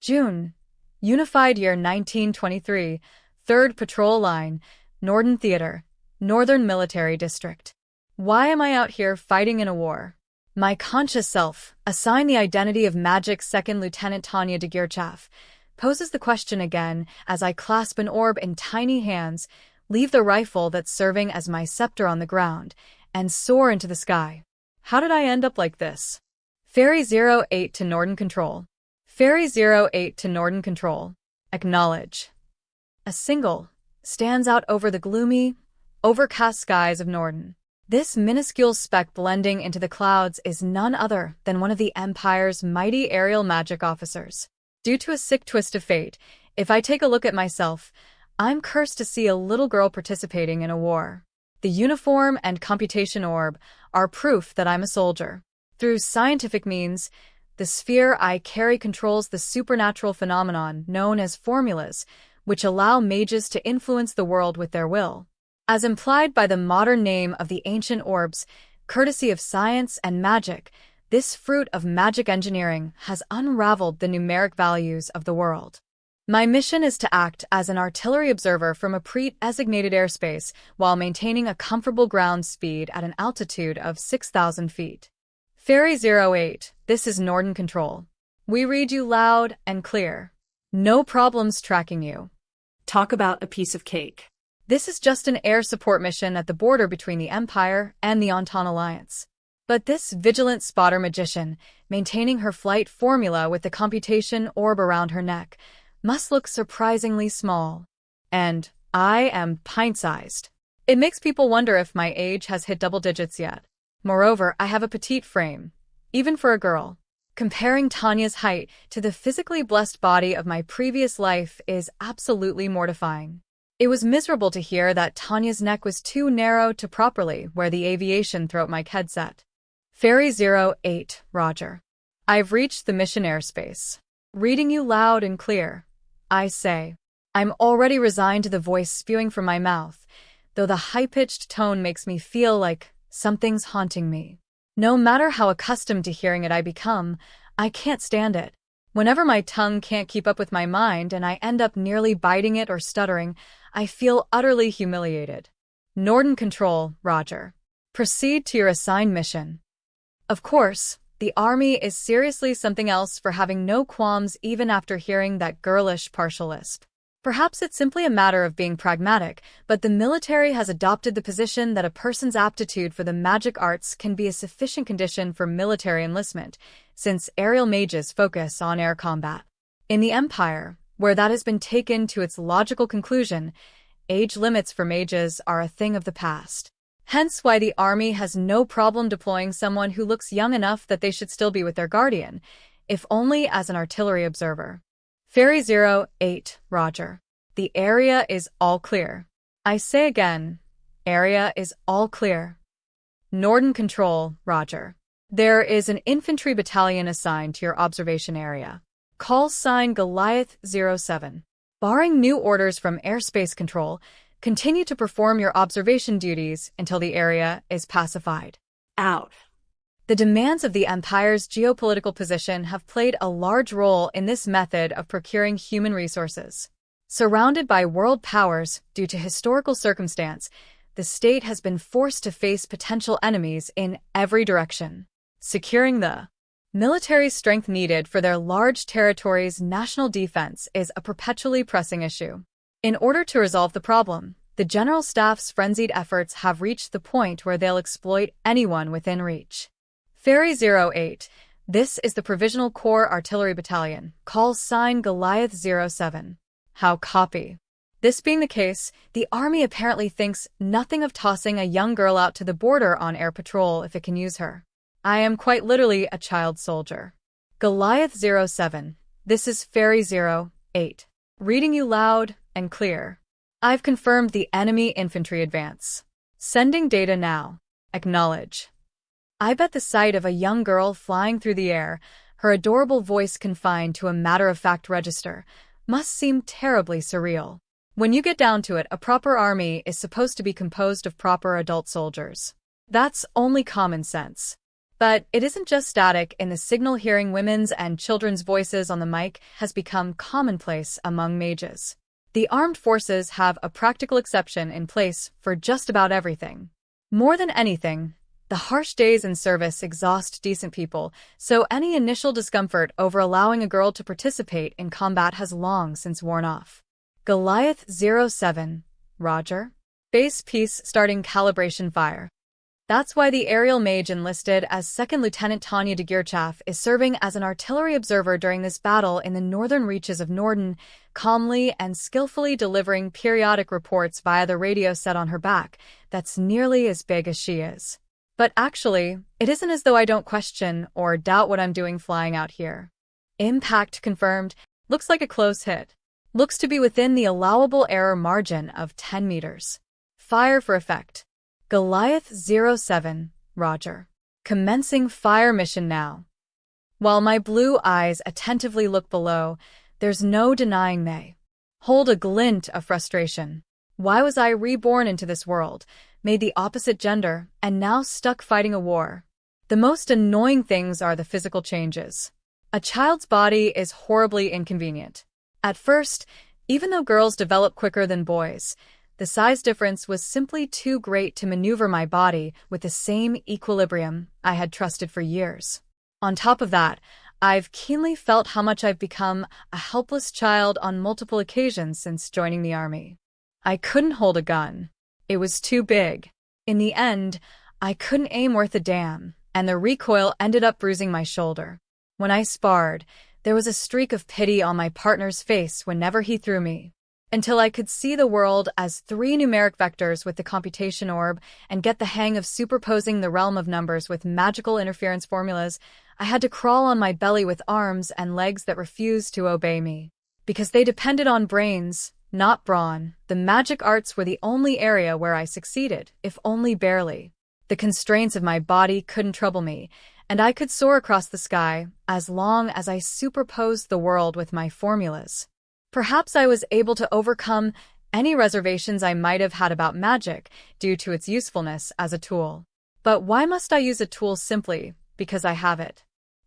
June. Unified Year 1923. 3rd Patrol Line. Norden Theater. Northern Military District. Why am I out here fighting in a war? My conscious self, assigned the identity of Magic 2nd Lieutenant Tanya de Geerchaf, poses the question again as I clasp an orb in tiny hands, leave the rifle that's serving as my scepter on the ground, and soar into the sky. How did I end up like this? Ferry 08 to Norden Control. Ferry 08 to Norden Control. Acknowledge. A single stands out over the gloomy, overcast skies of Norden. This minuscule speck blending into the clouds is none other than one of the Empire's mighty aerial magic officers. Due to a sick twist of fate, if I take a look at myself, I'm cursed to see a little girl participating in a war. The uniform and computation orb are proof that I'm a soldier. Through scientific means, the sphere I carry controls the supernatural phenomenon known as formulas, which allow mages to influence the world with their will. As implied by the modern name of the ancient orbs, courtesy of science and magic, this fruit of magic engineering has unraveled the numeric values of the world. My mission is to act as an artillery observer from a pre-designated airspace while maintaining a comfortable ground speed at an altitude of 6,000 feet. Ferry 08, this is Norden Control. We read you loud and clear. No problems tracking you. Talk about a piece of cake. This is just an air support mission at the border between the Empire and the Entente Alliance. But this vigilant spotter magician, maintaining her flight formula with the computation orb around her neck, must look surprisingly small. And I am pint-sized. It makes people wonder if my age has hit double digits yet. Moreover, I have a petite frame, even for a girl. Comparing Tanya's height to the physically blessed body of my previous life is absolutely mortifying. It was miserable to hear that Tanya's neck was too narrow to properly wear the aviation throat mic headset. Ferry 08, Roger. I've reached the mission airspace. Reading you loud and clear. I say. I'm already resigned to the voice spewing from my mouth, though the high-pitched tone makes me feel like something's haunting me. No matter how accustomed to hearing it I become, I can't stand it. Whenever my tongue can't keep up with my mind and I end up nearly biting it or stuttering, I feel utterly humiliated. Norden Control, Roger. Proceed to your assigned mission. Of course, the Army is seriously something else for having no qualms even after hearing that girlish partial lisp. Perhaps it's simply a matter of being pragmatic, but the military has adopted the position that a person's aptitude for the magic arts can be a sufficient condition for military enlistment, since aerial mages focus on air combat. In the Empire, where that has been taken to its logical conclusion, age limits for mages are a thing of the past. Hence why the Army has no problem deploying someone who looks young enough that they should still be with their guardian, if only as an artillery observer. Ferry 08, Roger. The area is all clear. I say again, area is all clear. Norden Control, Roger. There is an infantry battalion assigned to your observation area. Call sign Goliath 07. Barring new orders from Airspace Control, continue to perform your observation duties until the area is pacified. Out. The demands of the Empire's geopolitical position have played a large role in this method of procuring human resources. Surrounded by world powers due to historical circumstance, the state has been forced to face potential enemies in every direction. Securing the military strength needed for their large territories' national defense is a perpetually pressing issue. In order to resolve the problem, the General Staff's frenzied efforts have reached the point where they'll exploit anyone within reach. Ferry 08, this is the Provisional Corps Artillery Battalion. Call sign Goliath 07. How copy? This being the case, the Army apparently thinks nothing of tossing a young girl out to the border on air patrol if it can use her. I am quite literally a child soldier. Goliath 07, this is Ferry 08. Reading you loud and clear. I've confirmed the enemy infantry advance. Sending data now. Acknowledge. I bet the sight of a young girl flying through the air, her adorable voice confined to a matter-of-fact register, must seem terribly surreal. When you get down to it, a proper army is supposed to be composed of proper adult soldiers. That's only common sense. But it isn't just static in the signal. Hearing women's and children's voices on the mic has become commonplace among mages. The armed forces have a practical exception in place for just about everything. More than anything, the harsh days in service exhaust decent people, so any initial discomfort over allowing a girl to participate in combat has long since worn off. Goliath 07, Roger. Base piece starting calibration fire. That's why the aerial mage enlisted as Second Lieutenant Tanya de Geerchaf is serving as an artillery observer during this battle in the northern reaches of Norden, calmly and skillfully delivering periodic reports via the radio set on her back that's nearly as big as she is. But actually, it isn't as though I don't question or doubt what I'm doing flying out here. Impact confirmed. Looks like a close hit. Looks to be within the allowable error margin of 10 meters. Fire for effect. Goliath 07, Roger. Commencing fire mission now. While my blue eyes attentively look below, there's no denying they hold a glint of frustration. Why was I reborn into this world, made the opposite gender, and now stuck fighting a war? The most annoying things are the physical changes. A child's body is horribly inconvenient. At first, even though girls develop quicker than boys, the size difference was simply too great to maneuver my body with the same equilibrium I had trusted for years. On top of that, I've keenly felt how much I've become a helpless child on multiple occasions since joining the army. I couldn't hold a gun. It was too big. In the end, I couldn't aim worth a damn, and the recoil ended up bruising my shoulder. When I sparred, there was a streak of pity on my partner's face whenever he threw me. Until I could see the world as 3 numeric vectors with the computation orb and get the hang of superposing the realm of numbers with magical interference formulas, I had to crawl on my belly with arms and legs that refused to obey me. Because they depended on brains, not brawn, the magic arts were the only area where I succeeded, if only barely. The constraints of my body couldn't trouble me, and I could soar across the sky as long as I superposed the world with my formulas. Perhaps I was able to overcome any reservations I might have had about magic due to its usefulness as a tool. But why must I use a tool simply because I have it?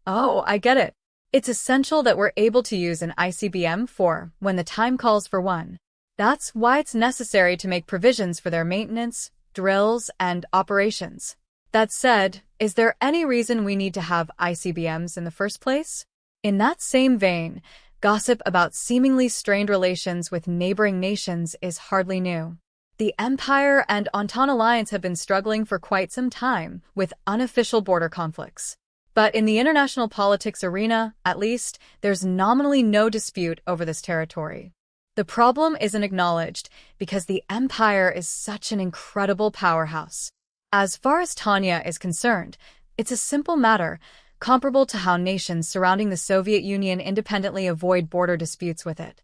Oh, I get it. It's essential that we're able to use an ICBM for when the time calls for one. That's why it's necessary to make provisions for their maintenance, drills, and operations. That said, is there any reason we need to have ICBMs in the first place? In that same vein, gossip about seemingly strained relations with neighboring nations is hardly new. The Empire and Entente Alliance have been struggling for quite some time with unofficial border conflicts. But in the international politics arena, at least, there's nominally no dispute over this territory. The problem isn't acknowledged because the Empire is such an incredible powerhouse. As far as Tanya is concerned, it's a simple matter, comparable to how nations surrounding the Soviet Union independently avoid border disputes with it.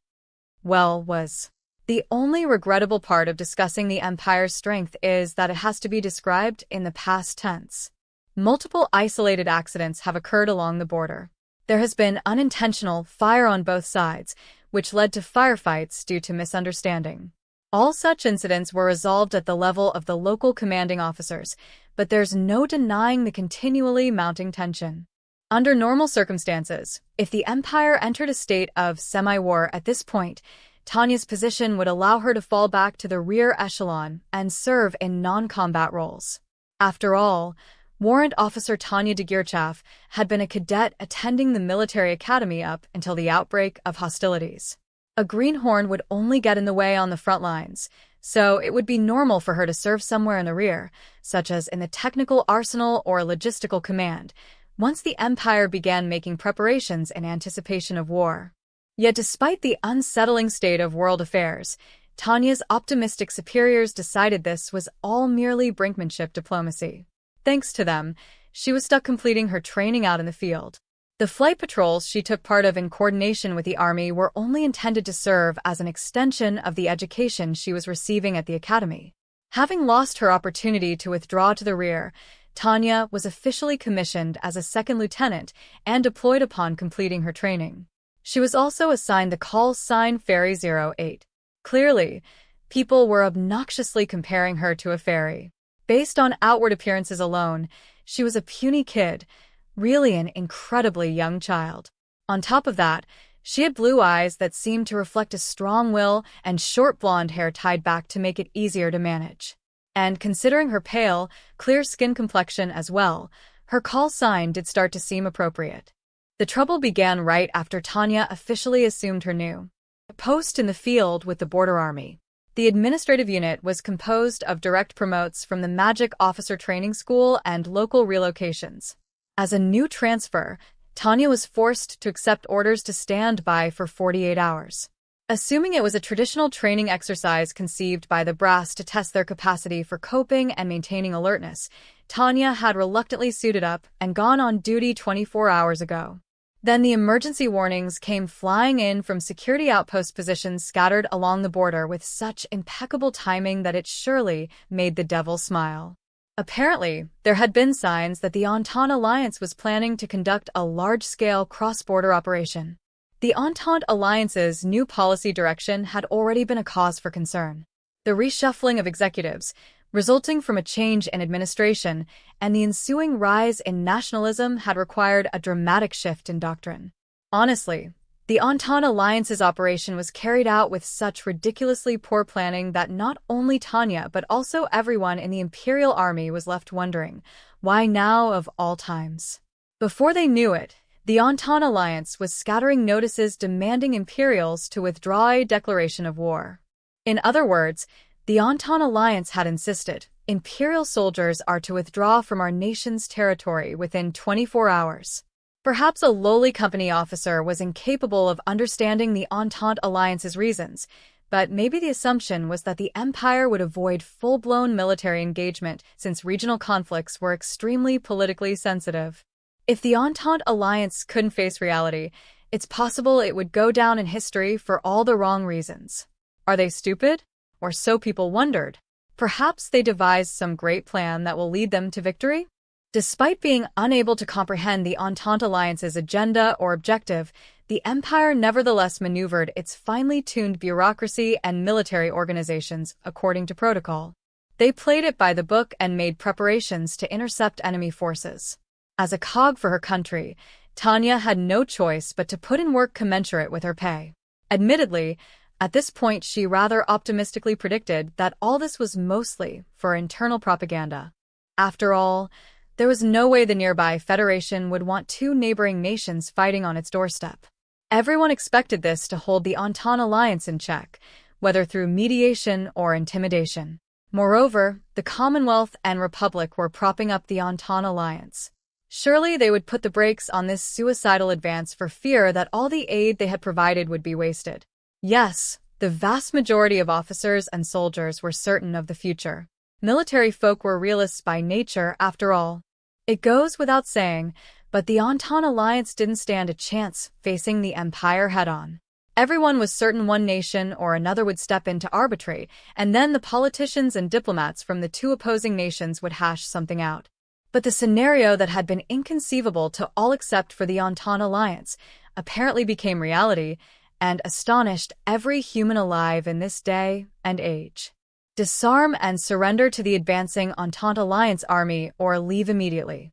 The only regrettable part of discussing the Empire's strength is that it has to be described in the past tense. Multiple isolated accidents have occurred along the border. There has been unintentional fire on both sides, which led to firefights due to misunderstanding. All such incidents were resolved at the level of the local commanding officers, but there's no denying the continually mounting tension. Under normal circumstances, if the Empire entered a state of semi-war at this point, Tanya's position would allow her to fall back to the rear echelon and serve in non-combat roles. After all, Warrant Officer Tanya de Geerchaf had been a cadet attending the military academy up until the outbreak of hostilities. A greenhorn would only get in the way on the front lines, so it would be normal for her to serve somewhere in the rear, such as in the technical arsenal or logistical command, once the Empire began making preparations in anticipation of war. Yet despite the unsettling state of world affairs, Tanya's optimistic superiors decided this was all merely brinkmanship diplomacy. Thanks to them, she was stuck completing her training out in the field. The flight patrols she took part of in coordination with the Army were only intended to serve as an extension of the education she was receiving at the academy. Having lost her opportunity to withdraw to the rear, Tanya was officially commissioned as a second lieutenant and deployed upon completing her training. She was also assigned the call sign Fairy 08. Clearly, people were obnoxiously comparing her to a fairy. Based on outward appearances alone, She was a puny kid, really an incredibly young child. On top of that, she had blue eyes that seemed to reflect a strong will and short blonde hair tied back to make it easier to manage. And considering her pale, clear skin complexion as well, her call sign did start to seem appropriate. The trouble began right after Tanya officially assumed her new post in the field with the Border Army. The administrative unit was composed of direct promotes from the Magic Officer Training School and local relocations. As a new transfer, Tanya was forced to accept orders to stand by for 48 hours. Assuming it was a traditional training exercise conceived by the brass to test their capacity for coping and maintaining alertness, Tanya had reluctantly suited up and gone on duty 24 hours ago. Then the emergency warnings came flying in from security outpost positions scattered along the border with such impeccable timing that it surely made the devil smile. Apparently, there had been signs that the Entente Alliance was planning to conduct a large-scale cross-border operation. The Entente Alliance's new policy direction had already been a cause for concern. The reshuffling of executives, resulting from a change in administration, and the ensuing rise in nationalism had required a dramatic shift in doctrine. Honestly, the Entente Alliance's operation was carried out with such ridiculously poor planning that not only Tanya but also everyone in the Imperial Army was left wondering, why now of all times? Before they knew it, the Entente Alliance was scattering notices demanding Imperials to withdraw a declaration of war. In other words, the Entente Alliance had insisted, Imperial soldiers are to withdraw from our nation's territory within 24 hours. Perhaps a lowly company officer was incapable of understanding the Entente Alliance's reasons, but maybe the assumption was that the Empire would avoid full-blown military engagement since regional conflicts were extremely politically sensitive. If the Entente Alliance couldn't face reality, it's possible it would go down in history for all the wrong reasons. Are they stupid? Or so people wondered. Perhaps they devised some great plan that will lead them to victory? Despite being unable to comprehend the Entente Alliance's agenda or objective, the Empire nevertheless maneuvered its finely tuned bureaucracy and military organizations according to protocol. They played it by the book and made preparations to intercept enemy forces. As a cog for her country, Tanya had no choice but to put in work commensurate with her pay. Admittedly, at this point she rather optimistically predicted that all this was mostly for internal propaganda. After all, there was no way the nearby Federation would want two neighboring nations fighting on its doorstep. Everyone expected this to hold the Entente Alliance in check, whether through mediation or intimidation. Moreover, the Commonwealth and Republic were propping up the Entente Alliance. Surely they would put the brakes on this suicidal advance for fear that all the aid they had provided would be wasted. Yes, the vast majority of officers and soldiers were certain of the future. Military folk were realists by nature, after all. It goes without saying, but the Entente Alliance didn't stand a chance facing the Empire head-on. Everyone was certain one nation or another would step in to arbitrate, and then the politicians and diplomats from the two opposing nations would hash something out. But the scenario that had been inconceivable to all except for the Entente Alliance apparently became reality, and astonished every human alive in this day and age. Disarm and surrender to the advancing Entente Alliance army or leave immediately.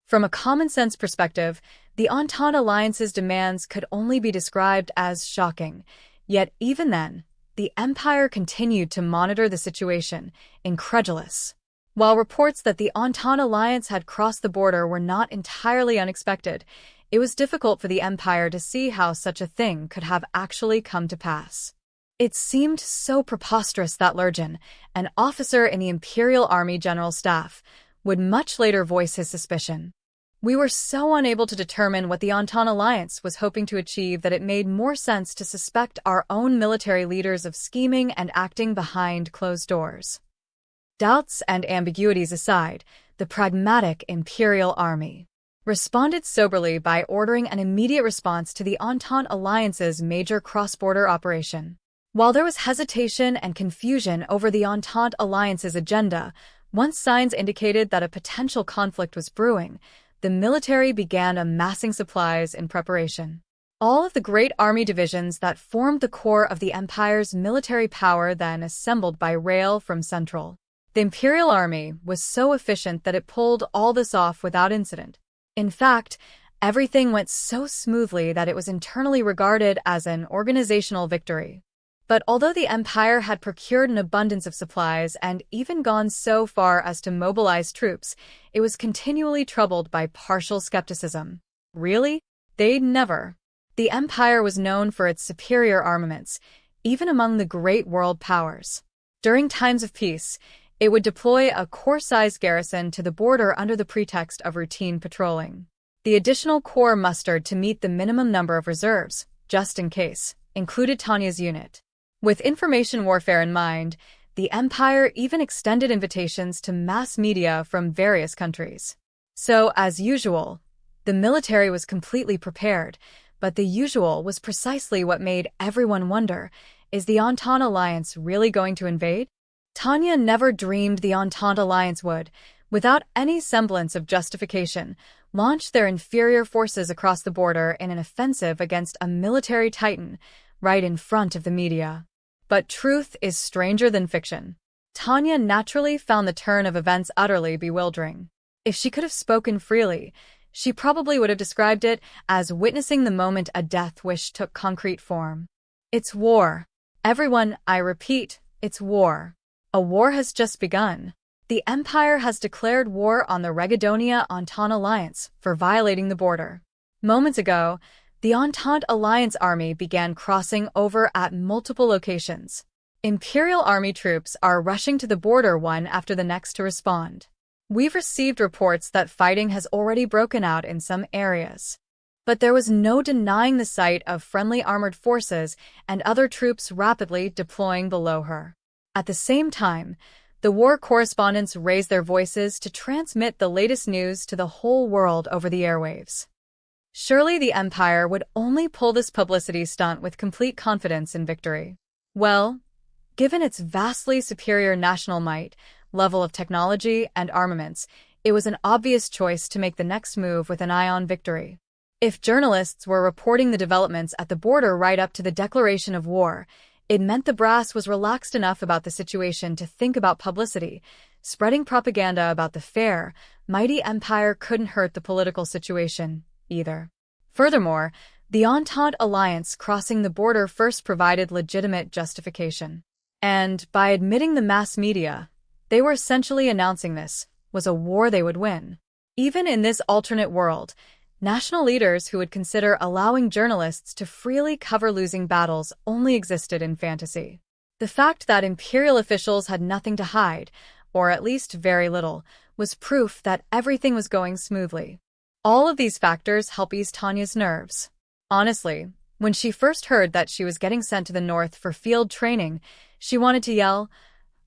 From a common-sense perspective, the Entente Alliance's demands could only be described as shocking, yet even then, the Empire continued to monitor the situation, incredulous. While reports that the Entente Alliance had crossed the border were not entirely unexpected, it was difficult for the Empire to see how such a thing could have actually come to pass. It seemed so preposterous that Lurgen, an officer in the Imperial Army General Staff, would much later voice his suspicion. We were so unable to determine what the Entente Alliance was hoping to achieve that it made more sense to suspect our own military leaders of scheming and acting behind closed doors. Doubts and ambiguities aside, the pragmatic Imperial Army responded soberly by ordering an immediate response to the Entente Alliance's major cross-border operation. While there was hesitation and confusion over the Entente Alliance's agenda, once signs indicated that a potential conflict was brewing, the military began amassing supplies in preparation. All of the great army divisions that formed the core of the Empire's military power then assembled by rail from Central. The Imperial Army was so efficient that it pulled all this off without incident. In fact, everything went so smoothly that it was internally regarded as an organizational victory. But although the Empire had procured an abundance of supplies and even gone so far as to mobilize troops, it was continually troubled by partial skepticism. Really? They'd never. The Empire was known for its superior armaments, even among the great world powers. During times of peace, it would deploy a corps-sized garrison to the border under the pretext of routine patrolling. The additional corps mustered to meet the minimum number of reserves, just in case, included Tanya's unit. With information warfare in mind, the Empire even extended invitations to mass media from various countries. So, as usual, the military was completely prepared, but the usual was precisely what made everyone wonder, is the Entente Alliance really going to invade? Tanya never dreamed the Entente Alliance would, without any semblance of justification, launch their inferior forces across the border in an offensive against a military titan, right in front of the media. But truth is stranger than fiction. Tanya naturally found the turn of events utterly bewildering. If she could have spoken freely, she probably would have described it as witnessing the moment a death wish took concrete form. It's war. Everyone, I repeat, it's war. A war has just begun. The Empire has declared war on the Regadonia Entente Alliance for violating the border. Moments ago, the Entente Alliance army began crossing over at multiple locations. Imperial Army troops are rushing to the border one after the next to respond. We've received reports that fighting has already broken out in some areas. But there was no denying the sight of friendly armored forces and other troops rapidly deploying below her. At the same time, the war correspondents raised their voices to transmit the latest news to the whole world over the airwaves. Surely the Empire would only pull this publicity stunt with complete confidence in victory. Well, given its vastly superior national might, level of technology, and armaments, it was an obvious choice to make the next move with an eye on victory. If journalists were reporting the developments at the border right up to the declaration of war, it meant the brass was relaxed enough about the situation to think about publicity. Spreading propaganda about the fair, mighty empire couldn't hurt the political situation either. Furthermore, the Entente Alliance crossing the border first provided legitimate justification. And by admitting the mass media, they were essentially announcing this was a war they would win. Even in this alternate world, national leaders who would consider allowing journalists to freely cover losing battles only existed in fantasy. The fact that imperial officials had nothing to hide, or at least very little, was proof that everything was going smoothly. All of these factors help ease Tanya's nerves. Honestly, when she first heard that she was getting sent to the north for field training, she wanted to yell,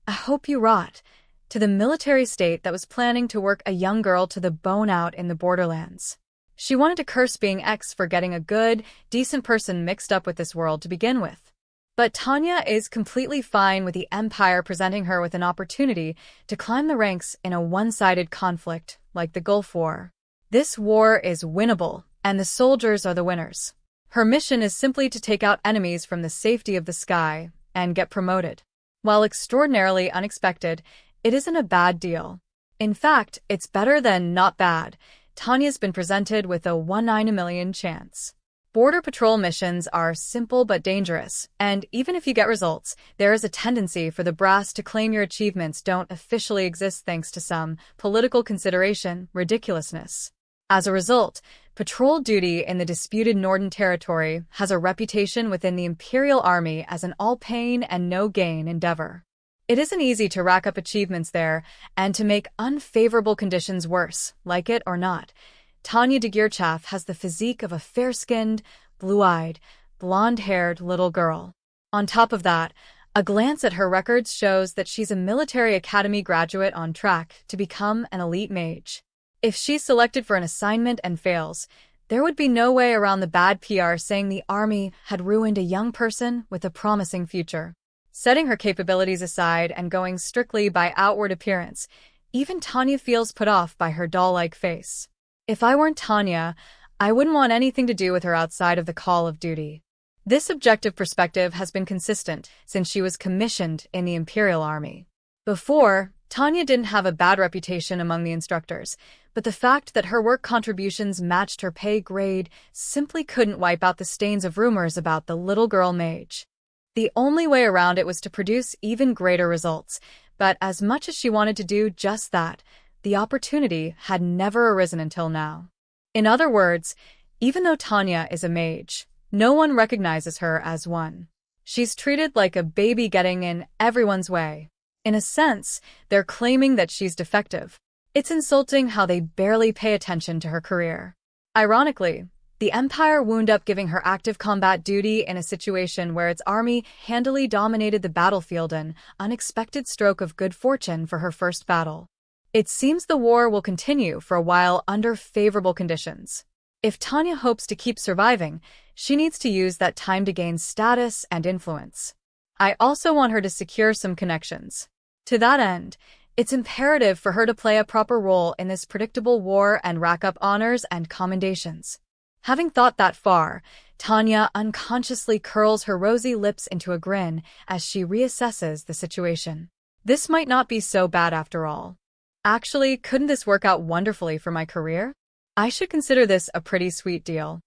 "I hope you rot," to the military state that was planning to work a young girl to the bone out in the borderlands. She wanted to curse being X for getting a good, decent person mixed up with this world to begin with. But Tanya is completely fine with the Empire presenting her with an opportunity to climb the ranks in a one-sided conflict like the Gulf War. This war is winnable, and the soldiers are the winners. Her mission is simply to take out enemies from the safety of the sky and get promoted. While extraordinarily unexpected, it isn't a bad deal. In fact, it's better than not bad. Tanya's been presented with a 1 in a million chance. Border patrol missions are simple but dangerous, and even if you get results, there is a tendency for the brass to claim your achievements don't officially exist thanks to some political consideration, ridiculousness. As a result, patrol duty in the disputed Norden territory has a reputation within the Imperial Army as an all-pain and no-gain endeavor. It isn't easy to rack up achievements there, and to make unfavorable conditions worse, like it or not. Tanya de Geerchaf has the physique of a fair-skinned, blue-eyed, blonde-haired little girl. On top of that, a glance at her records shows that she's a military academy graduate on track to become an elite mage. If she's selected for an assignment and fails, there would be no way around the bad PR saying the army had ruined a young person with a promising future. Setting her capabilities aside and going strictly by outward appearance, even Tanya feels put off by her doll-like face. If I weren't Tanya, I wouldn't want anything to do with her outside of the call of duty. This objective perspective has been consistent since she was commissioned in the Imperial Army. Before, Tanya didn't have a bad reputation among the instructors, but the fact that her work contributions matched her pay grade simply couldn't wipe out the stains of rumors about the little girl mage. The only way around it was to produce even greater results, but as much as she wanted to do just that, the opportunity had never arisen until now. In other words, even though Tanya is a mage, no one recognizes her as one. She's treated like a baby getting in everyone's way. In a sense, they're claiming that she's defective. It's insulting how they barely pay attention to her career. Ironically, the Empire wound up giving her active combat duty in a situation where its army handily dominated the battlefield, an unexpected stroke of good fortune for her first battle. It seems the war will continue for a while under favorable conditions. If Tanya hopes to keep surviving, she needs to use that time to gain status and influence. I also want her to secure some connections. To that end, it's imperative for her to play a proper role in this predictable war and rack up honors and commendations. Having thought that far, Tanya unconsciously curls her rosy lips into a grin as she reassesses the situation. This might not be so bad after all. Actually, couldn't this work out wonderfully for my career? I should consider this a pretty sweet deal.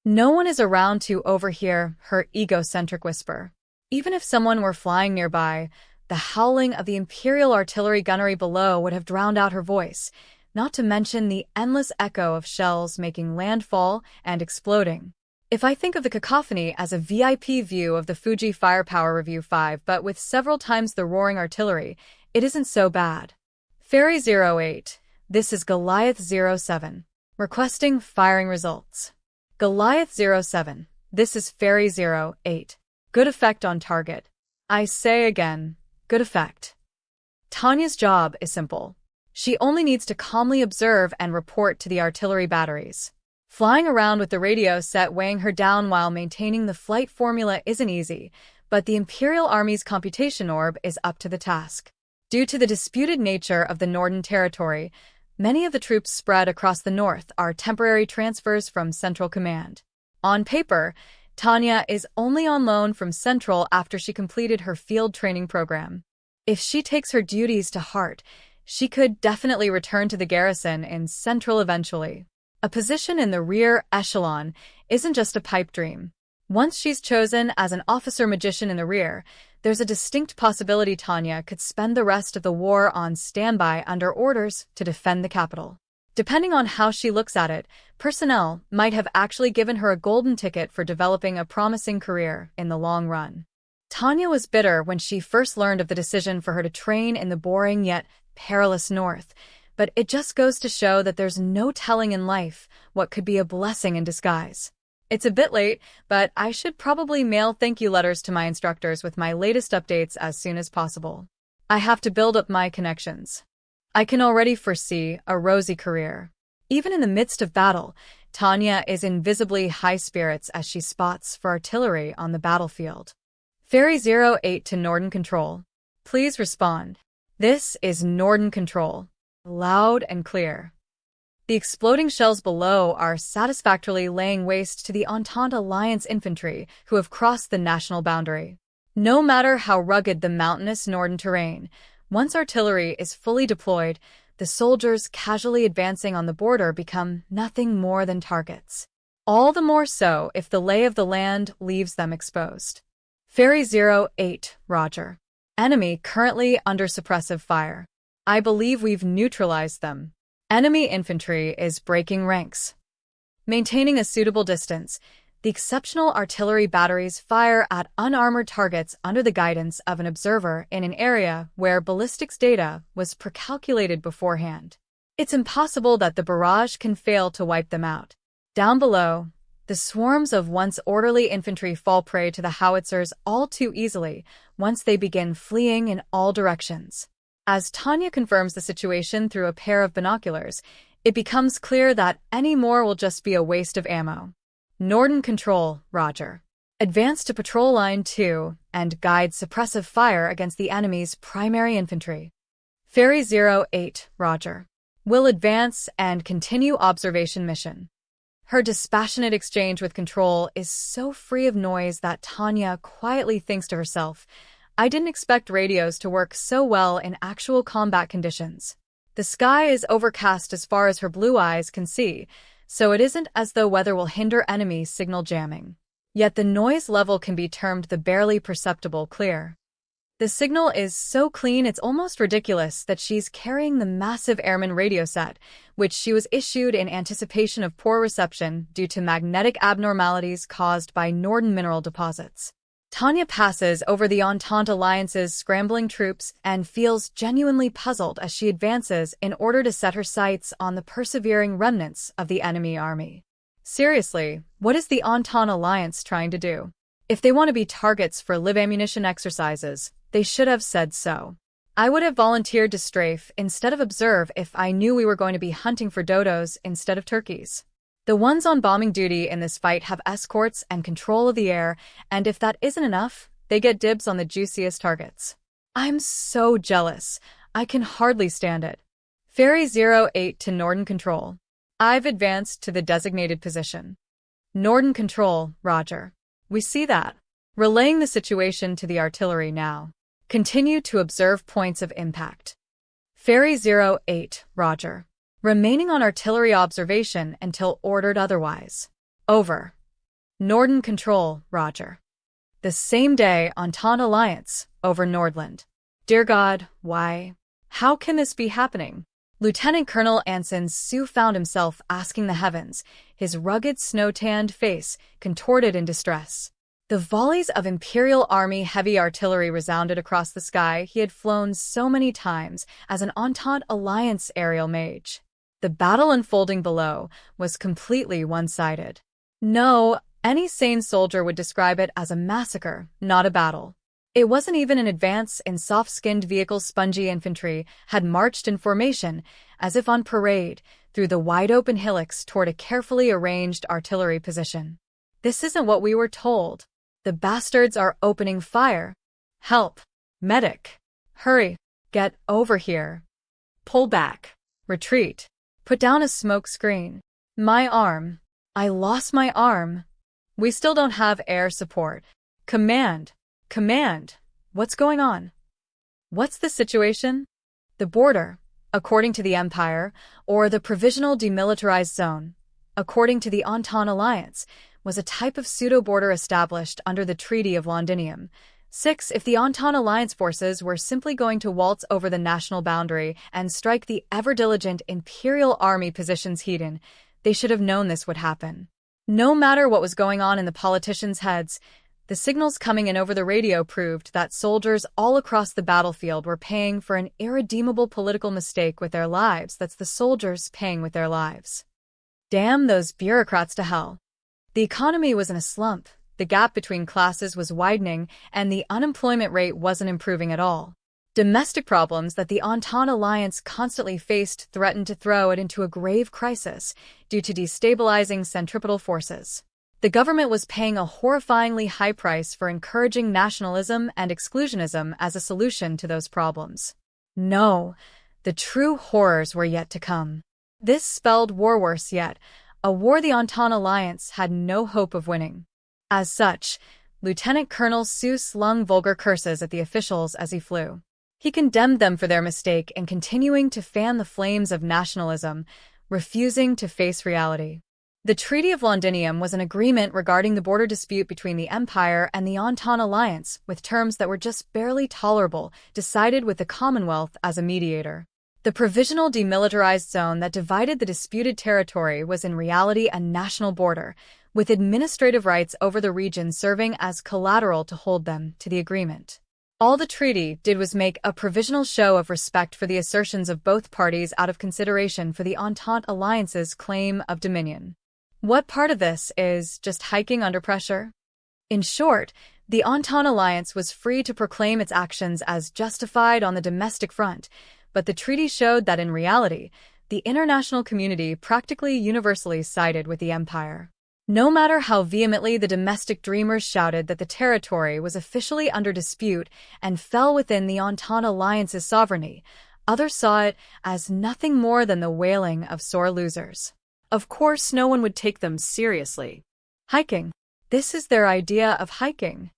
No one is around to overhear her egocentric whisper. Even if someone were flying nearby, the howling of the Imperial artillery gunnery below would have drowned out her voice, not to mention the endless echo of shells making landfall and exploding. If I think of the cacophony as a VIP view of the Fuji Firepower Review 5 but with several times the roaring artillery, it isn't so bad. Fairy 08, this is Goliath 07. Requesting firing results. Goliath 07, this is Fairy 08. Good effect on target. I say again, good effect. Tanya's job is simple. She only needs to calmly observe and report to the artillery batteries. Flying around with the radio set weighing her down while maintaining the flight formula isn't easy, but the Imperial Army's computation orb is up to the task. Due to the disputed nature of the Norden territory, many of the troops spread across the north are temporary transfers from Central Command. On paper, Tanya is only on loan from Central after she completed her field training program. If she takes her duties to heart, she could definitely return to the garrison in Central eventually. A position in the rear echelon isn't just a pipe dream. Once she's chosen as an officer magician in the rear, there's a distinct possibility Tanya could spend the rest of the war on standby under orders to defend the capital. Depending on how she looks at it, personnel might have actually given her a golden ticket for developing a promising career in the long run. Tanya was bitter when she first learned of the decision for her to train in the boring yet perilous north, but it just goes to show that there's no telling in life what could be a blessing in disguise. It's a bit late, but I should probably mail thank you letters to my instructors with my latest updates as soon as possible. I have to build up my connections. I can already foresee a rosy career. Even in the midst of battle, Tanya is in visibly high spirits as she spots for artillery on the battlefield. Fairy 08 to Norden Control. Please respond. This is Norden Control. Loud and clear. The exploding shells below are satisfactorily laying waste to the Entente Alliance infantry who have crossed the national boundary. No matter how rugged the mountainous Norden terrain, once artillery is fully deployed, the soldiers casually advancing on the border become nothing more than targets. All the more so if the lay of the land leaves them exposed. Fairy 08, Roger. Enemy currently under suppressive fire. I believe we've neutralized them. Enemy infantry is breaking ranks. Maintaining a suitable distance, the exceptional artillery batteries fire at unarmored targets under the guidance of an observer in an area where ballistics data was precalculated beforehand. It's impossible that the barrage can fail to wipe them out. Down below, the swarms of once orderly infantry fall prey to the howitzers all too easily once they begin fleeing in all directions. As Tanya confirms the situation through a pair of binoculars, it becomes clear that any more will just be a waste of ammo. Norden Control, Roger. Advance to Patrol Line 2 and guide suppressive fire against the enemy's primary infantry. Fairy 08, Roger. Will advance and continue observation mission. Her dispassionate exchange with Control is so free of noise that Tanya quietly thinks to herself, I didn't expect radios to work so well in actual combat conditions. The sky is overcast as far as her blue eyes can see, so it isn't as though weather will hinder enemy signal jamming. Yet the noise level can be termed the barely perceptible clear. The signal is so clean it's almost ridiculous that she's carrying the massive airman radio set, which she was issued in anticipation of poor reception due to magnetic abnormalities caused by Norden mineral deposits. Tanya passes over the Entente Alliance's scrambling troops and feels genuinely puzzled as she advances in order to set her sights on the persevering remnants of the enemy army. Seriously, what is the Entente Alliance trying to do? If they want to be targets for live ammunition exercises, they should have said so. I would have volunteered to strafe instead of observe if I knew we were going to be hunting for dodos instead of turkeys. The ones on bombing duty in this fight have escorts and control of the air, and if that isn't enough, they get dibs on the juiciest targets. I'm so jealous. I can hardly stand it. Ferry 08 to Norden Control. I've advanced to the designated position. Norden Control, roger. We see that. Relaying the situation to the artillery now. Continue to observe points of impact. Ferry 08, roger. Remaining on artillery observation until ordered otherwise. Over. Norden Control, roger. The same day, Entente Alliance, over Nordland. Dear God, why? How can this be happening? Lieutenant Colonel Anson Sue found himself asking the heavens, his rugged snow-tanned face contorted in distress. The volleys of Imperial Army heavy artillery resounded across the sky he had flown so many times as an Entente Alliance aerial mage. The battle unfolding below was completely one-sided. No, any sane soldier would describe it as a massacre, not a battle. It wasn't even an advance in soft-skinned vehicles. Spongy infantry had marched in formation, as if on parade, through the wide-open hillocks toward a carefully arranged artillery position. This isn't what we were told. The bastards are opening fire. Help! Medic! Hurry! Get over here! Pull back! Retreat! Put down a smoke screen. My arm. I lost my arm. We still don't have air support. Command. Command. What's going on? What's the situation? The border, according to the Empire, or the Provisional Demilitarized Zone, according to the Entente Alliance, was a type of pseudo-border established under the Treaty of Londinium. 6. If the Entente Alliance forces were simply going to waltz over the national boundary and strike the ever-diligent Imperial Army positions hidden, they should have known this would happen. No matter what was going on in the politicians' heads, the signals coming in over the radio proved that soldiers all across the battlefield were paying for an irredeemable political mistake with their lives. That's the soldiers paying with their lives. Damn those bureaucrats to hell. The economy was in a slump. The gap between classes was widening, and the unemployment rate wasn't improving at all. Domestic problems that the Entente Alliance constantly faced threatened to throw it into a grave crisis due to destabilizing centripetal forces. The government was paying a horrifyingly high price for encouraging nationalism and exclusionism as a solution to those problems. No, the true horrors were yet to come. This spelled war worse yet, a war the Entente Alliance had no hope of winning. As such, Lieutenant Colonel Sue slung vulgar curses at the officials as he flew. He condemned them for their mistake in continuing to fan the flames of nationalism, refusing to face reality. The Treaty of Londinium was an agreement regarding the border dispute between the Empire and the Entente Alliance, with terms that were just barely tolerable, decided with the Commonwealth as a mediator. The Provisional Demilitarized Zone that divided the disputed territory was in reality a national border, with administrative rights over the region serving as collateral to hold them to the agreement. All the treaty did was make a provisional show of respect for the assertions of both parties out of consideration for the Entente Alliance's claim of dominion. What part of this is just hiking under pressure? In short, the Entente Alliance was free to proclaim its actions as justified on the domestic front, but the treaty showed that in reality, the international community practically universally sided with the Empire. No matter how vehemently the domestic dreamers shouted that the territory was officially under dispute and fell within the Entente Alliance's sovereignty, others saw it as nothing more than the wailing of sore losers. Of course, no one would take them seriously. Hiking. This is their idea of hiking.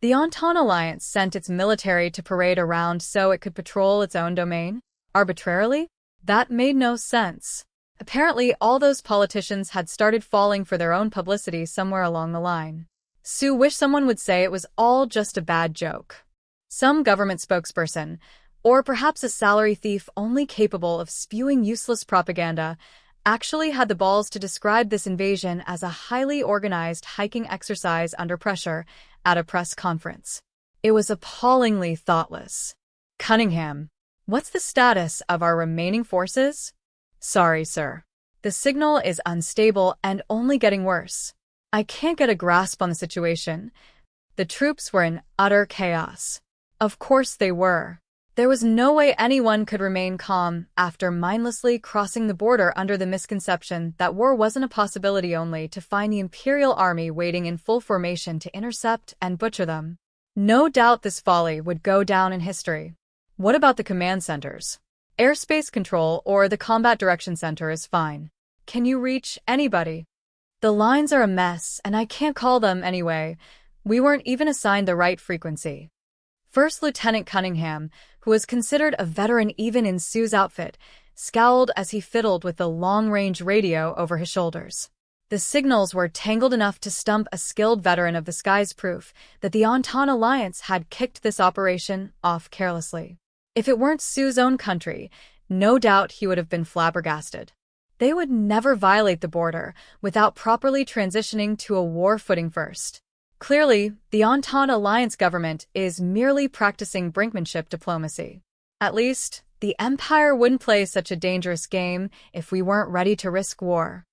The Entente Alliance sent its military to parade around so it could patrol its own domain? Arbitrarily? That made no sense. Apparently, all those politicians had started falling for their own publicity somewhere along the line. Sue wished someone would say it was all just a bad joke. Some government spokesperson, or perhaps a salary thief only capable of spewing useless propaganda, actually had the balls to describe this invasion as a highly organized hiking exercise under pressure at a press conference. It was appallingly thoughtless. Cunningham, what's the status of our remaining forces? Sorry, sir. The signal is unstable and only getting worse. I can't get a grasp on the situation. The troops were in utter chaos. Of course they were. There was no way anyone could remain calm after mindlessly crossing the border under the misconception that war wasn't a possibility only to find the Imperial Army waiting in full formation to intercept and butcher them. No doubt this folly would go down in history. What about the command centers? Airspace control or the combat direction center is fine. Can you reach anybody? The lines are a mess and I can't call them anyway. We weren't even assigned the right frequency. First Lieutenant Cunningham, who was considered a veteran even in Sue's outfit, scowled as he fiddled with the long-range radio over his shoulders. The signals were tangled enough to stump a skilled veteran of the skies, proof that the Entente Alliance had kicked this operation off carelessly. If it weren't Sue's own country, no doubt he would have been flabbergasted. They would never violate the border without properly transitioning to a war footing first. Clearly, the Entente Alliance government is merely practicing brinkmanship diplomacy. At least, the Empire wouldn't play such a dangerous game if we weren't ready to risk war.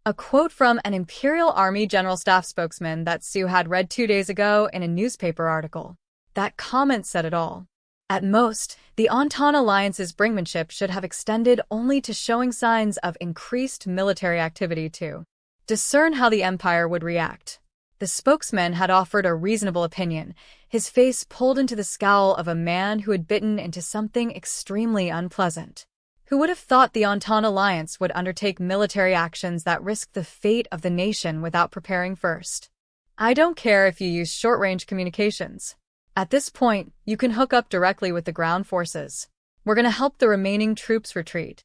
A quote from an Imperial Army General Staff spokesman that Sue had read 2 days ago in a newspaper article. That comment said it all. At most, the Entente Alliance's brinkmanship should have extended only to showing signs of increased military activity to discern how the Empire would react. The spokesman had offered a reasonable opinion, his face pulled into the scowl of a man who had bitten into something extremely unpleasant. Who would have thought the Entente Alliance would undertake military actions that risked the fate of the nation without preparing first? I don't care if you use short-range communications. At this point, you can hook up directly with the ground forces. We're going to help the remaining troops retreat.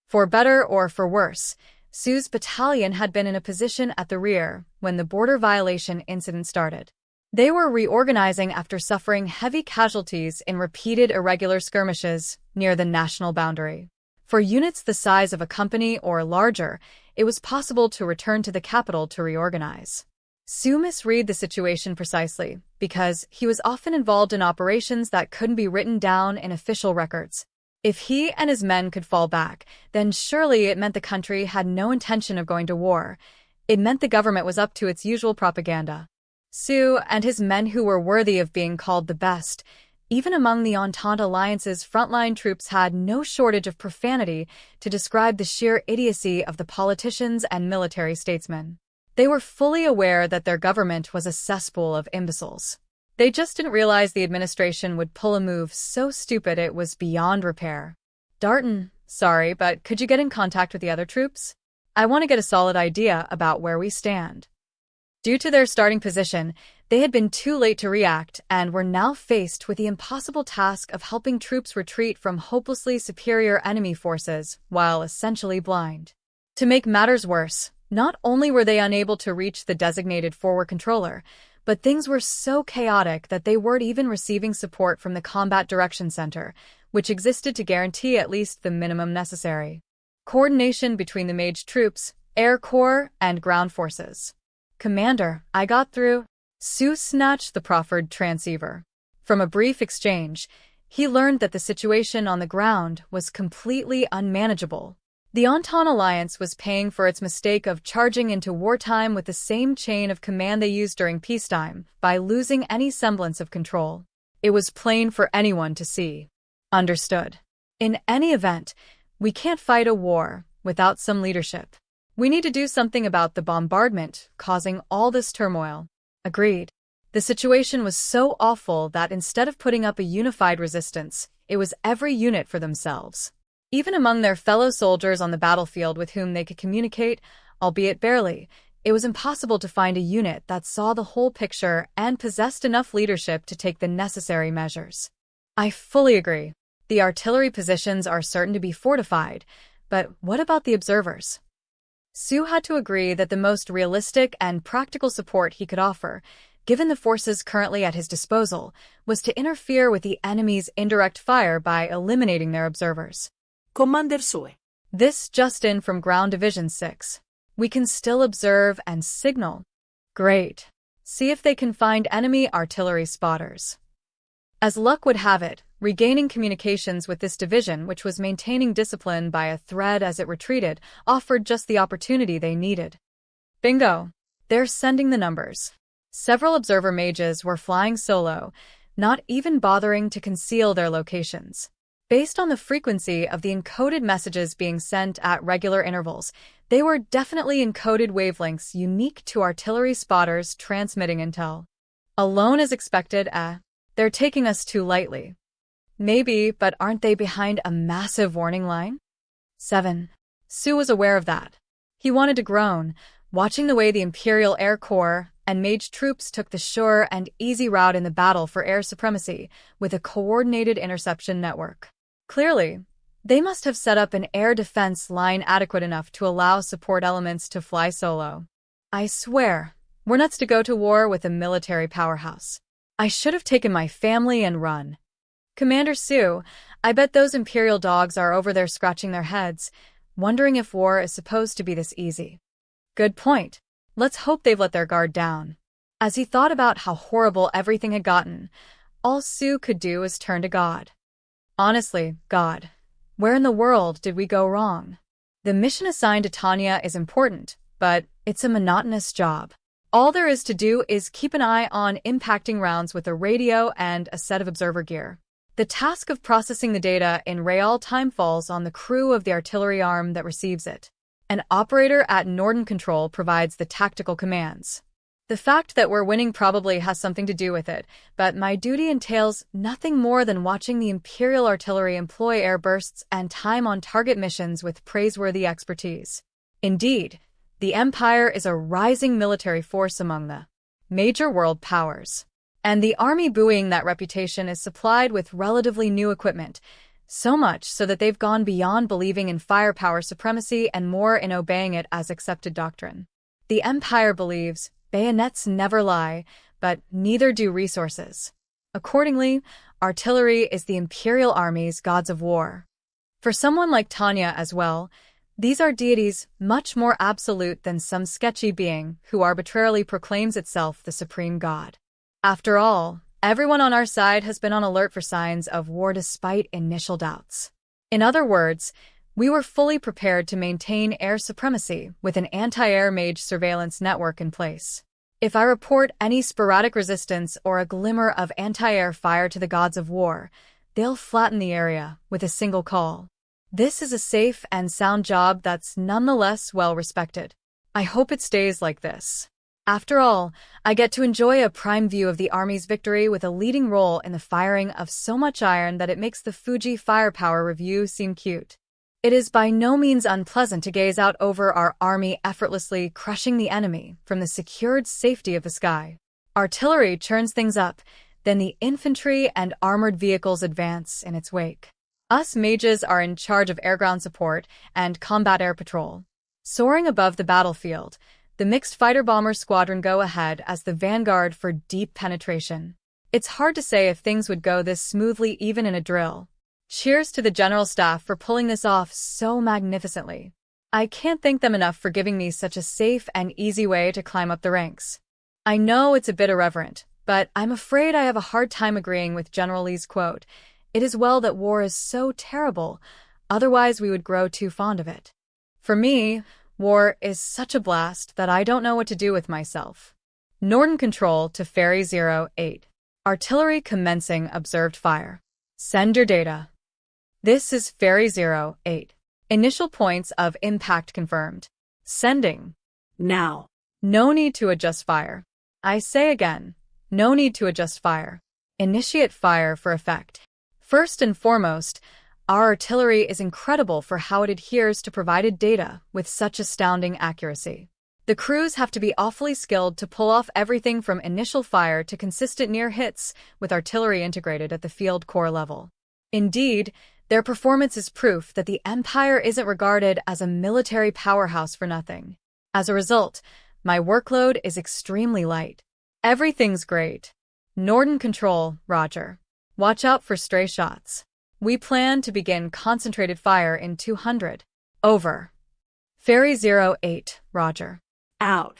For better or for worse, Sue's battalion had been in a position at the rear when the border violation incident started. They were reorganizing after suffering heavy casualties in repeated irregular skirmishes near the national boundary. For units the size of a company or larger, it was possible to return to the capital to reorganize. Sue misread the situation precisely because he was often involved in operations that couldn't be written down in official records. If he and his men could fall back, then surely it meant the country had no intention of going to war. It meant the government was up to its usual propaganda. Sue and his men, who were worthy of being called the best, even among the Entente Alliance's frontline troops, had no shortage of profanity to describe the sheer idiocy of the politicians and military statesmen. They were fully aware that their government was a cesspool of imbeciles. They just didn't realize the administration would pull a move so stupid it was beyond repair. Darton, sorry, but could you get in contact with the other troops? I want to get a solid idea about where we stand. Due to their starting position, they had been too late to react and were now faced with the impossible task of helping troops retreat from hopelessly superior enemy forces while essentially blind. To make matters worse, not only were they unable to reach the designated forward controller, but things were so chaotic that they weren't even receiving support from the Combat Direction Center, which existed to guarantee at least the minimum necessary coordination between the Mage troops, Air Corps, and ground forces. Commander, I got through. Sue snatched the proffered transceiver. From a brief exchange, he learned that the situation on the ground was completely unmanageable. The Entente Alliance was paying for its mistake of charging into wartime with the same chain of command they used during peacetime by losing any semblance of control. It was plain for anyone to see. Understood. In any event, we can't fight a war without some leadership. We need to do something about the bombardment causing all this turmoil. Agreed. The situation was so awful that instead of putting up a unified resistance, it was every unit for themselves. Even among their fellow soldiers on the battlefield with whom they could communicate, albeit barely, It was impossible to find a unit that saw the whole picture and possessed enough leadership to take the necessary measures. I fully agree. The artillery positions are certain to be fortified, but what about the observers? Su had to agree that the most realistic and practical support he could offer, given the forces currently at his disposal, was to interfere with the enemy's indirect fire by eliminating their observers. Commander Sue. This just in from Ground Division 6. We can still observe and signal. Great. See if they can find enemy artillery spotters. As luck would have it, regaining communications with this division, which was maintaining discipline by a thread as it retreated, offered just the opportunity they needed. Bingo! They're sending the numbers. Several observer mages were flying solo, not even bothering to conceal their locations. Based on the frequency of the encoded messages being sent at regular intervals, they were definitely encoded wavelengths unique to artillery spotters transmitting intel. Alone as expected, they're taking us too lightly. Maybe, but aren't they behind a massive warning line? 7. Su was aware of that. He wanted to groan, watching the way the Imperial Air Corps and mage troops took the sure and easy route in the battle for air supremacy with a coordinated interception network. Clearly, they must have set up an air defense line adequate enough to allow support elements to fly solo. I swear, we're nuts to go to war with a military powerhouse. I should have taken my family and run. Commander Su, I bet those Imperial dogs are over there scratching their heads, wondering if war is supposed to be this easy. Good point. Let's hope they've let their guard down. As he thought about how horrible everything had gotten, all Su could do was turn to God. Honestly, God, where in the world did we go wrong? The mission assigned to Tanya is important, but it's a monotonous job. All there is to do is keep an eye on impacting rounds with a radio and a set of observer gear. The task of processing the data in real time falls on the crew of the artillery arm that receives it. An operator at Norden Control provides the tactical commands. The fact that we're winning probably has something to do with it, but my duty entails nothing more than watching the Imperial Artillery employ air bursts and time-on-target missions with praiseworthy expertise. Indeed, the Empire is a rising military force among the major world powers. And the army buoying that reputation is supplied with relatively new equipment, so much so that they've gone beyond believing in firepower supremacy and more in obeying it as accepted doctrine. The Empire believes bayonets never lie, but neither do resources. Accordingly, artillery is the Imperial Army's gods of war. For someone like Tanya as well, these are deities much more absolute than some sketchy being who arbitrarily proclaims itself the supreme god. After all, everyone on our side has been on alert for signs of war despite initial doubts. In other words, we were fully prepared to maintain air supremacy with an anti-air mage surveillance network in place. If I report any sporadic resistance or a glimmer of anti-air fire to the gods of war, they'll flatten the area with a single call. This is a safe and sound job that's nonetheless well respected. I hope it stays like this. After all, I get to enjoy a prime view of the Army's victory with a leading role in the firing of so much iron that it makes the Fuji Firepower Review seem cute. It is by no means unpleasant to gaze out over our army effortlessly crushing the enemy from the secured safety of the sky. Artillery churns things up, then the infantry and armored vehicles advance in its wake. Us mages are in charge of air-ground support and combat air patrol. Soaring above the battlefield, the mixed fighter-bomber squadron go ahead as the vanguard for deep penetration. It's hard to say if things would go this smoothly even in a drill. Cheers to the general staff for pulling this off so magnificently. I can't thank them enough for giving me such a safe and easy way to climb up the ranks. I know it's a bit irreverent, but I'm afraid I have a hard time agreeing with General Lee's quote. It is well that war is so terrible, otherwise we would grow too fond of it. For me, war is such a blast that I don't know what to do with myself. Norden Control to Ferry 08. Artillery commencing observed fire. Send your data. This is Ferry 08. Initial points of impact confirmed. Sending. Now. No need to adjust fire. I say again, no need to adjust fire. Initiate fire for effect. First and foremost, our artillery is incredible for how it adheres to provided data with such astounding accuracy. The crews have to be awfully skilled to pull off everything from initial fire to consistent near hits with artillery integrated at the field corps level. Indeed, their performance is proof that the Empire isn't regarded as a military powerhouse for nothing. As a result, my workload is extremely light. Everything's great. Norden control, Roger. Watch out for stray shots. We plan to begin concentrated fire in 200. Over. Ferry 08, Roger. Out.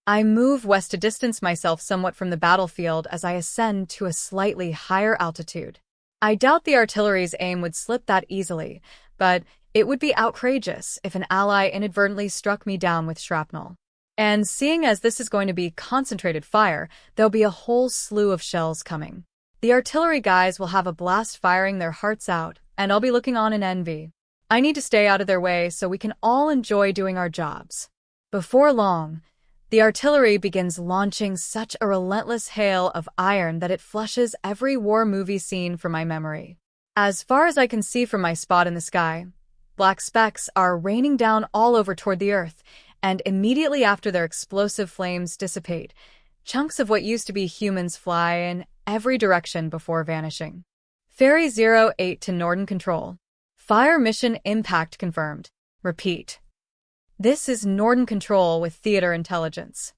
I move west to distance myself somewhat from the battlefield as I ascend to a slightly higher altitude. I doubt the artillery's aim would slip that easily, but it would be outrageous if an ally inadvertently struck me down with shrapnel. And seeing as this is going to be concentrated fire, there'll be a whole slew of shells coming. The artillery guys will have a blast firing their hearts out, and I'll be looking on in envy. I need to stay out of their way so we can all enjoy doing our jobs. Before long, the artillery begins launching such a relentless hail of iron that it flushes every war movie scene from my memory. As far as I can see from my spot in the sky, black specks are raining down all over toward the earth, and immediately after their explosive flames dissipate, chunks of what used to be humans fly in every direction before vanishing. Ferry 08 to Norden Control. Fire mission impact confirmed. Repeat. This is Norden Control with theater intelligence.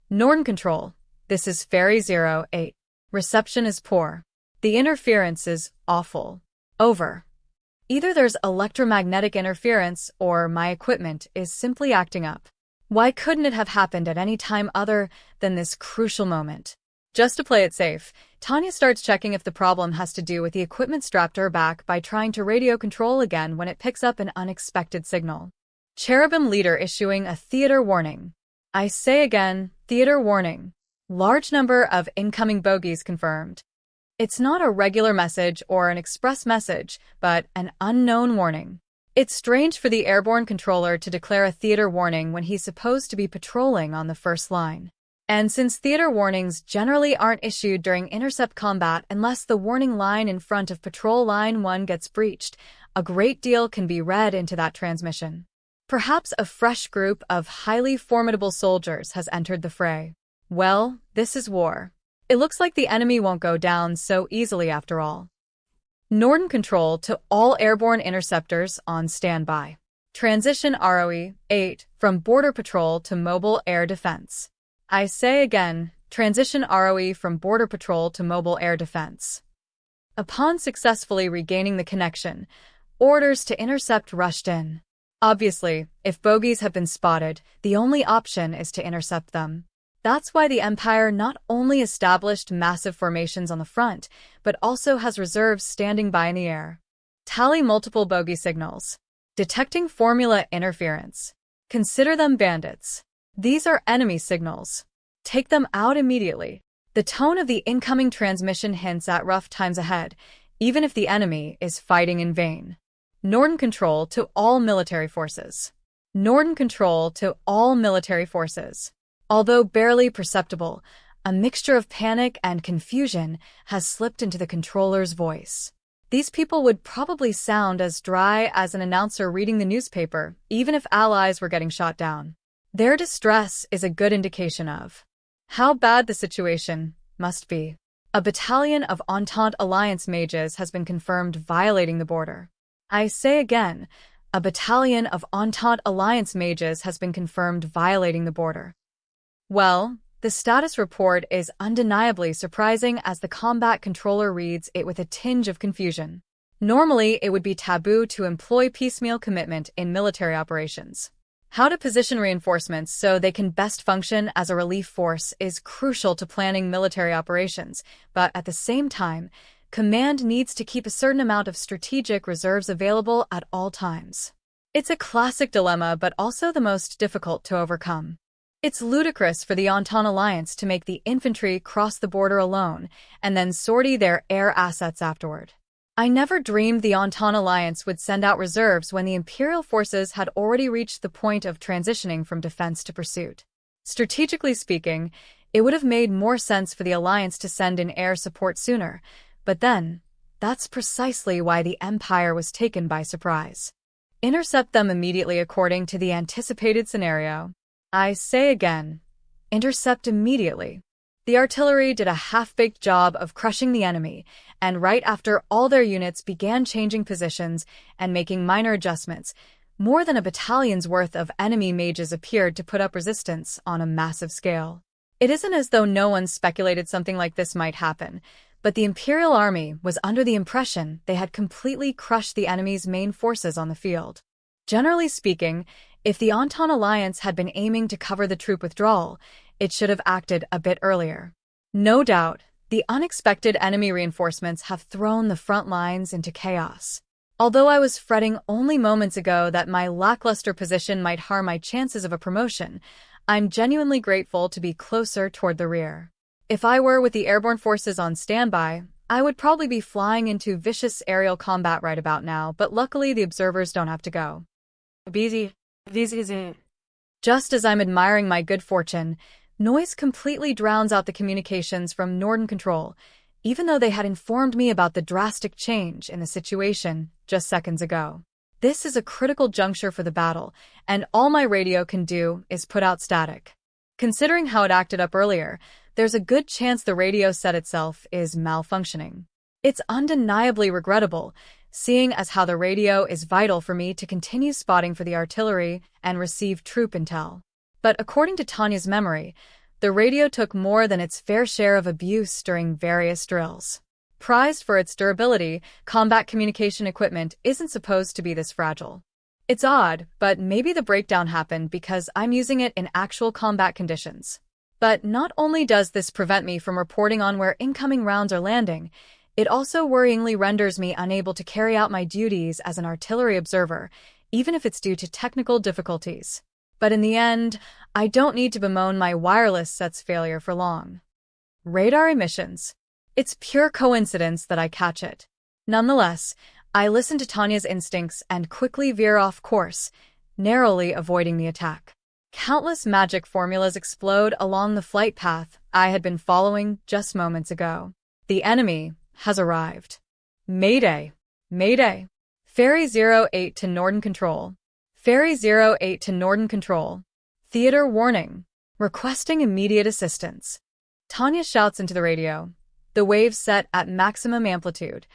Norden Control. This is Ferry 08. Reception is poor. The interference is awful. Over. Either there's electromagnetic interference or my equipment is simply acting up. Why couldn't it have happened at any time other than this crucial moment? Just to play it safe, Tanya starts checking if the problem has to do with the equipment strapped to her back by trying to radio control again when it picks up an unexpected signal. Cherubim leader issuing a theater warning. I say again, theater warning. Large number of incoming bogies confirmed. It's not a regular message or an express message, but an unknown warning. It's strange for the airborne controller to declare a theater warning when he's supposed to be patrolling on the first line. And since theater warnings generally aren't issued during intercept combat unless the warning line in front of patrol line 1 gets breached, a great deal can be read into that transmission. Perhaps a fresh group of highly formidable soldiers has entered the fray. Well, this is war. It looks like the enemy won't go down so easily after all. Norden Control to all airborne interceptors on standby. Transition ROE 8 from Border Patrol to Mobile Air Defense. I say again, transition ROE from Border Patrol to Mobile Air Defense. Upon successfully regaining the connection, orders to intercept rushed in. Obviously, if bogies have been spotted, the only option is to intercept them. That's why the Empire not only established massive formations on the front, but also has reserves standing by in the air. Tally multiple bogey signals. Detecting formula interference. Consider them bandits. These are enemy signals. Take them out immediately. The tone of the incoming transmission hints at rough times ahead, even if the enemy is fighting in vain. Norden Control to all military forces. Norden Control to all military forces. Although barely perceptible, a mixture of panic and confusion has slipped into the controller's voice. These people would probably sound as dry as an announcer reading the newspaper, even if allies were getting shot down. Their distress is a good indication of how bad the situation must be. A battalion of Entente Alliance mages has been confirmed violating the border. I say again, a battalion of Entente Alliance mages has been confirmed violating the border. Well, the status report is undeniably surprising as the combat controller reads it with a tinge of confusion. Normally, it would be taboo to employ piecemeal commitment in military operations. How to position reinforcements so they can best function as a relief force is crucial to planning military operations, but at the same time, command needs to keep a certain amount of strategic reserves available at all times. It's a classic dilemma, but also the most difficult to overcome. It's ludicrous for the Entente Alliance to make the infantry cross the border alone and then sortie their air assets afterward. I never dreamed the Entente Alliance would send out reserves when the Imperial forces had already reached the point of transitioning from defense to pursuit. Strategically speaking, it would have made more sense for the Alliance to send in air support sooner, but then, that's precisely why the Empire was taken by surprise. Intercept them immediately according to the anticipated scenario. I say again, intercept immediately. The artillery did a half-baked job of crushing the enemy, and right after all their units began changing positions and making minor adjustments, more than a battalion's worth of enemy mages appeared to put up resistance on a massive scale. It isn't as though no one speculated something like this might happen, but the Imperial Army was under the impression they had completely crushed the enemy's main forces on the field. Generally speaking, if the Entente Alliance had been aiming to cover the troop withdrawal, it should have acted a bit earlier. No doubt, the unexpected enemy reinforcements have thrown the front lines into chaos. Although I was fretting only moments ago that my lackluster position might harm my chances of a promotion, I'm genuinely grateful to be closer toward the rear. If I were with the airborne forces on standby, I would probably be flying into vicious aerial combat right about now, but luckily the observers don't have to go. Busy. This is it. Just as I'm admiring my good fortune, noise completely drowns out the communications from Norden Control, even though they had informed me about the drastic change in the situation just seconds ago. This is a critical juncture for the battle, and all my radio can do is put out static. Considering how it acted up earlier, there's a good chance the radio set itself is malfunctioning. It's undeniably regrettable, seeing as how the radio is vital for me to continue spotting for the artillery and receive troop intel. But according to Tanya's memory, the radio took more than its fair share of abuse during various drills. Prized for its durability, combat communication equipment isn't supposed to be this fragile. It's odd, but maybe the breakdown happened because I'm using it in actual combat conditions. But not only does this prevent me from reporting on where incoming rounds are landing, it also worryingly renders me unable to carry out my duties as an artillery observer, even if it's due to technical difficulties. But in the end, I don't need to bemoan my wireless set's failure for long. Radar emissions. It's pure coincidence that I catch it. Nonetheless, I listen to Tanya's instincts and quickly veer off course, narrowly avoiding the attack. Countless magic formulas explode along the flight path I had been following just moments ago. The enemy has arrived. Mayday! Mayday! Ferry 08 to Norden Control. Ferry 08 to Norden Control. Theater warning. Requesting immediate assistance. Tanya shouts into the radio. The waves set at maximum amplitude.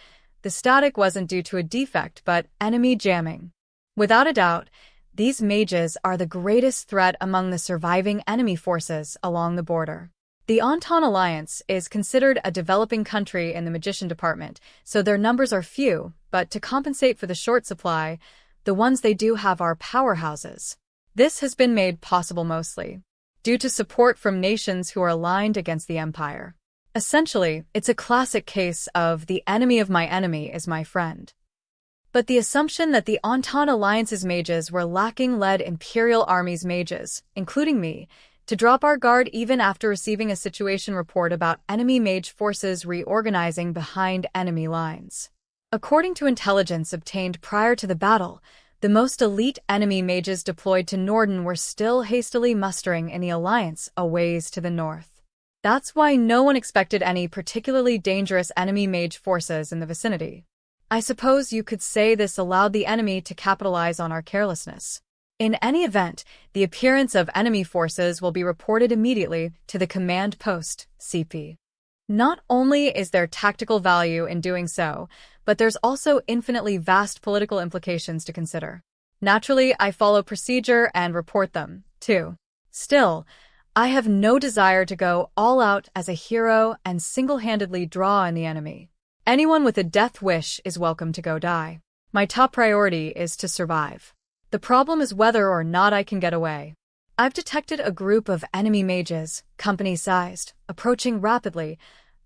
The static wasn't due to a defect, but enemy jamming. Without a doubt, these mages are the greatest threat among the surviving enemy forces along the border. The Entente Alliance is considered a developing country in the magician department, so their numbers are few, but to compensate for the short supply, the ones they do have are powerhouses. This has been made possible mostly due to support from nations who are aligned against the Empire. Essentially, it's a classic case of the enemy of my enemy is my friend. But the assumption that the Entente Alliance's mages were lacking led Imperial Army's mages, including me, to drop our guard even after receiving a situation report about enemy mage forces reorganizing behind enemy lines. According to intelligence obtained prior to the battle, the most elite enemy mages deployed to Norden were still hastily mustering in the Alliance a ways to the north. That's why no one expected any particularly dangerous enemy mage forces in the vicinity. I suppose you could say this allowed the enemy to capitalize on our carelessness. In any event, the appearance of enemy forces will be reported immediately to the command post, CP. Not only is there tactical value in doing so, but there's also infinitely vast political implications to consider. Naturally, I follow procedure and report them, too. Still, I have no desire to go all out as a hero and single-handedly draw in the enemy. Anyone with a death wish is welcome to go die. My top priority is to survive. The problem is whether or not I can get away. I've detected a group of enemy mages, company-sized, approaching rapidly.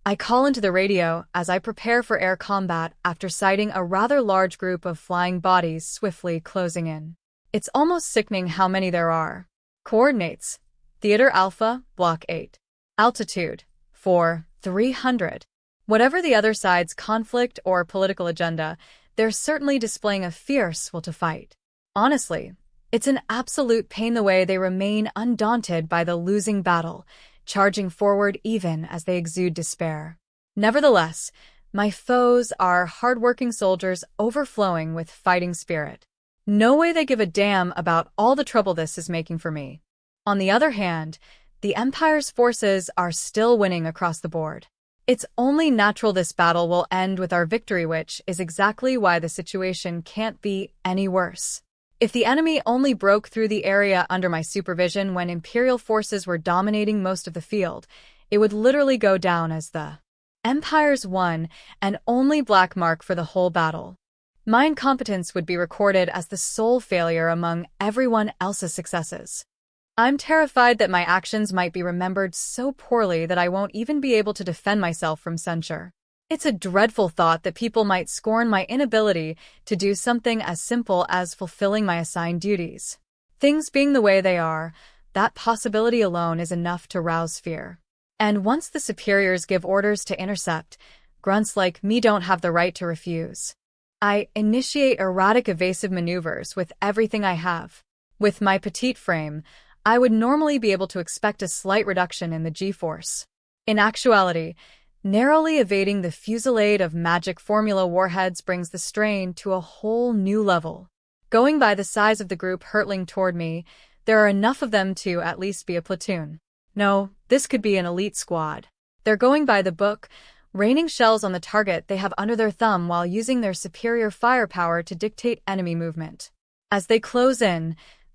I call into the radio as I prepare for air combat after sighting a rather large group of flying bodies swiftly closing in. It's almost sickening how many there are. Coordinates. Theater Alpha, Block 8. Altitude, 300. Whatever the other side's conflict or political agenda, they're certainly displaying a fierce will to fight. Honestly, it's an absolute pain the way they remain undaunted by the losing battle, charging forward even as they exude despair. Nevertheless, my foes are hardworking soldiers overflowing with fighting spirit. No way they give a damn about all the trouble this is making for me. On the other hand, the Empire's forces are still winning across the board. It's only natural this battle will end with our victory, which is exactly why the situation can't be any worse. If the enemy only broke through the area under my supervision when Imperial forces were dominating most of the field, it would literally go down as the Empire's one and only black mark for the whole battle. My incompetence would be recorded as the sole failure among everyone else's successes. I'm terrified that my actions might be remembered so poorly that I won't even be able to defend myself from censure. It's a dreadful thought that people might scorn my inability to do something as simple as fulfilling my assigned duties. Things being the way they are, that possibility alone is enough to rouse fear. And once the superiors give orders to intercept, grunts like me don't have the right to refuse. I initiate erratic evasive maneuvers with everything I have. With my petite frame, I would normally be able to expect a slight reduction in the G-force. In actuality, narrowly evading the fusillade of magic formula warheads brings the strain to a whole new level. Going by the size of the group hurtling toward me, there are enough of them to at least be a platoon. No, this could be an elite squad. They're going by the book, raining shells on the target they have under their thumb while using their superior firepower to dictate enemy movement. As they close in,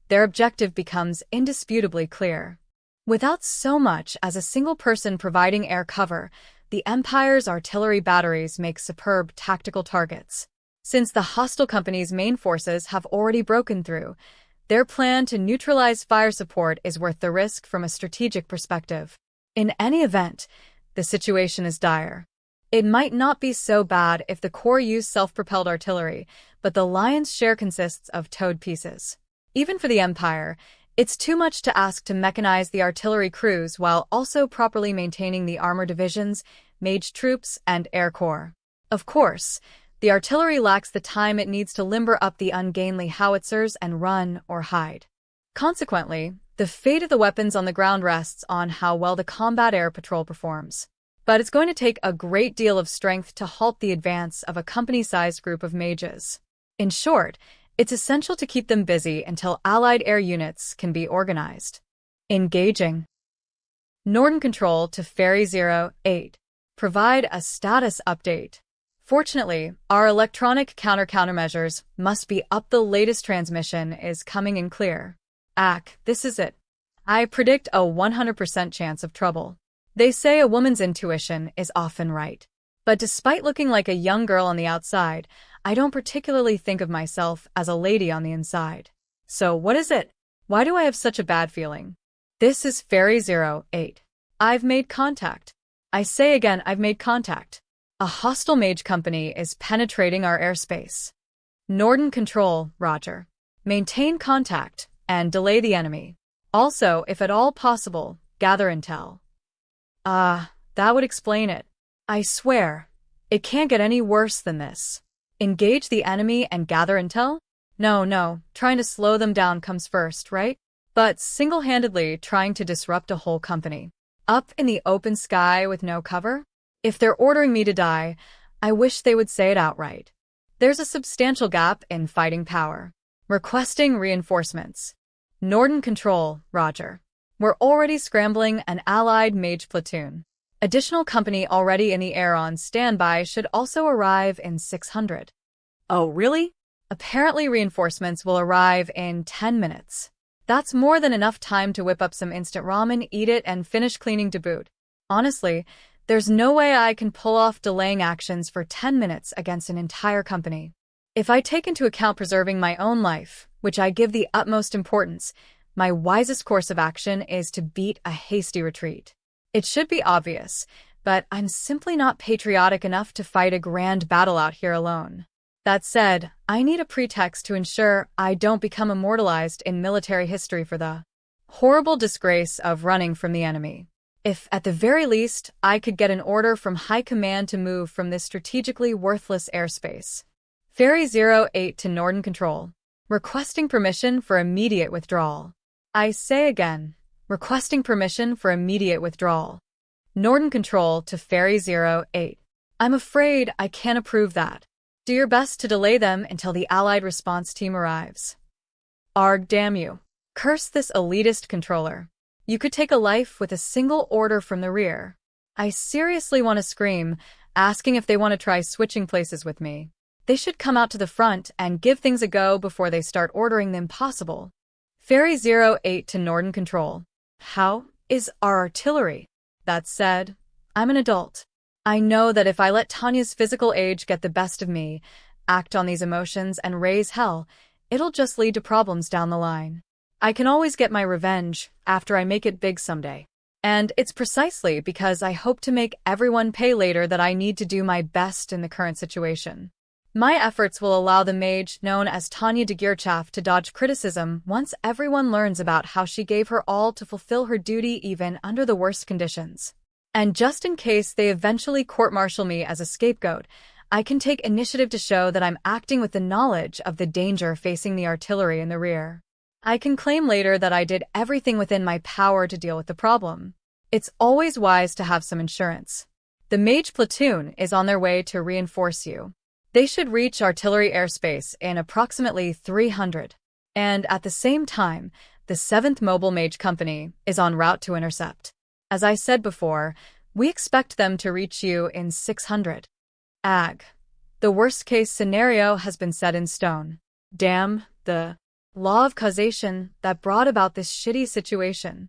their objective becomes indisputably clear. Without so much as a single person providing air cover, the Empire's artillery batteries make superb tactical targets. Since the hostile company's main forces have already broken through, their plan to neutralize fire support is worth the risk from a strategic perspective. In any event, the situation is dire. It might not be so bad if the Corps used self-propelled artillery, but the lion's share consists of towed pieces. Even for the Empire, it's too much to ask to mechanize the artillery crews while also properly maintaining the armor divisions, mage troops, and air corps. Of course, the artillery lacks the time it needs to limber up the ungainly howitzers and run or hide. Consequently, the fate of the weapons on the ground rests on how well the combat air patrol performs. But it's going to take a great deal of strength to halt the advance of a company-sized group of mages. In short, it's essential to keep them busy until Allied air units can be organized. Engaging. Norden Control to Ferry 08. Provide a status update. Fortunately, our electronic countermeasures must be up. The latest transmission is coming in clear. This is it. I predict a 100% chance of trouble. They say a woman's intuition is often right. But despite looking like a young girl on the outside, I don't particularly think of myself as a lady on the inside. So what is it? Why do I have such a bad feeling? This is Ferry 08. I've made contact. I say again, I've made contact. A hostile mage company is penetrating our airspace. Norden Control, Roger. Maintain contact and delay the enemy. Also, if at all possible, gather intel. That would explain it. I swear, it can't get any worse than this. Engage the enemy and gather intel? No, trying to slow them down comes first, right? But single-handedly trying to disrupt a whole company. Up in the open sky with no cover? If they're ordering me to die, I wish they would say it outright. There's a substantial gap in fighting power. Requesting reinforcements. Norden Control, Roger. We're already scrambling an allied mage platoon. Additional company already in the air on standby should also arrive in 600. Oh, really? Apparently reinforcements will arrive in 10 minutes. That's more than enough time to whip up some instant ramen, eat it, and finish cleaning to boot. Honestly, there's no way I can pull off delaying actions for 10 minutes against an entire company. If I take into account preserving my own life, which I give the utmost importance, my wisest course of action is to beat a hasty retreat. It should be obvious, but I'm simply not patriotic enough to fight a grand battle out here alone. That said, I need a pretext to ensure I don't become immortalized in military history for the horrible disgrace of running from the enemy. If, at the very least, I could get an order from High Command to move from this strategically worthless airspace. Ferry 08 to Norden Control. Requesting permission for immediate withdrawal. I say again, requesting permission for immediate withdrawal. Norden Control to Ferry 08. I'm afraid I can't approve that. Do your best to delay them until the Allied response team arrives. Arg, damn you. Curse this elitist controller. You could take a life with a single order from the rear. I seriously want to scream, asking if they want to try switching places with me. They should come out to the front and give things a go before they start ordering the impossible. Ferry 08 to Norden Control. How is our artillery? That said, I'm an adult. I know that if I let Tanya's physical age get the best of me, act on these emotions and raise hell, it'll just lead to problems down the line. I can always get my revenge after I make it big someday. And it's precisely because I hope to make everyone pay later that I need to do my best in the current situation. My efforts will allow the mage known as Tanya de Geerchaf to dodge criticism once everyone learns about how she gave her all to fulfill her duty even under the worst conditions. And just in case they eventually court-martial me as a scapegoat, I can take initiative to show that I'm acting with the knowledge of the danger facing the artillery in the rear. I can claim later that I did everything within my power to deal with the problem. It's always wise to have some insurance. The mage platoon is on their way to reinforce you. They should reach artillery airspace in approximately 300. And at the same time, the 7th Mobile Mage Company is en route to intercept. As I said before, we expect them to reach you in 600. Ag. The worst-case scenario has been set in stone. Damn, the law of causation that brought about this shitty situation.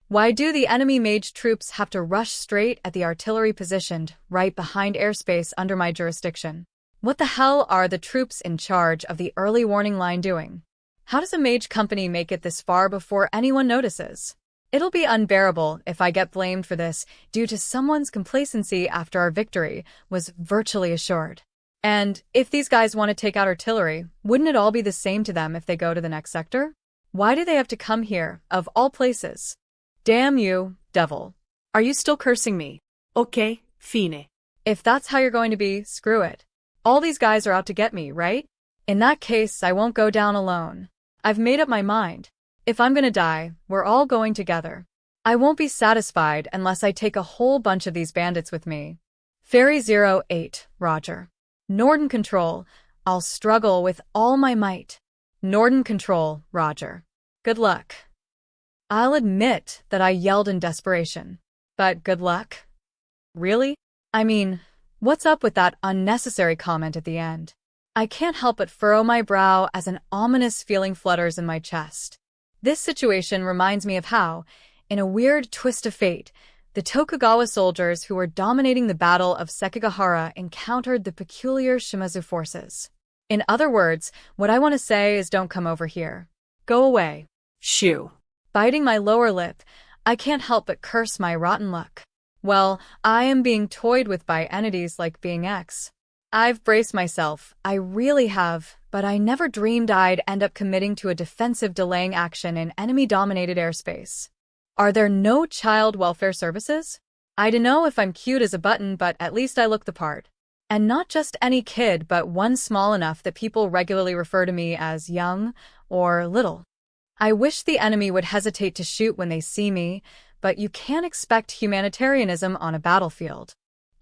Why do the enemy mage troops have to rush straight at the artillery positioned right behind airspace under my jurisdiction? What the hell are the troops in charge of the early warning line doing? How does a mage company make it this far before anyone notices? It'll be unbearable if I get blamed for this due to someone's complacency after our victory was virtually assured. And if these guys want to take out artillery, wouldn't it all be the same to them if they go to the next sector? Why do they have to come here, of all places? Damn you, devil. Are you still cursing me? Okay, fine. If that's how you're going to be, screw it. All these guys are out to get me, right? In that case, I won't go down alone. I've made up my mind. If I'm gonna die, we're all going together. I won't be satisfied unless I take a whole bunch of these bandits with me. Ferry 08, Roger. Norden Control, I'll struggle with all my might. Norden Control, Roger. Good luck. I'll admit that I yelled in desperation. But good luck? Really? I mean, what's up with that unnecessary comment at the end? I can't help but furrow my brow as an ominous feeling flutters in my chest. This situation reminds me of how, in a weird twist of fate, the Tokugawa soldiers who were dominating the Battle of Sekigahara encountered the peculiar Shimazu forces. In other words, what I want to say is don't come over here. Go away. Shoo. Biting my lower lip, I can't help but curse my rotten luck. Well, I am being toyed with by entities like Being X. I've braced myself, I really have, but I never dreamed I'd end up committing to a defensive delaying action in enemy-dominated airspace. Are there no child welfare services? I don't know if I'm cute as a button, but at least I look the part. And not just any kid, but one small enough that people regularly refer to me as young or little. I wish the enemy would hesitate to shoot when they see me, but you can't expect humanitarianism on a battlefield.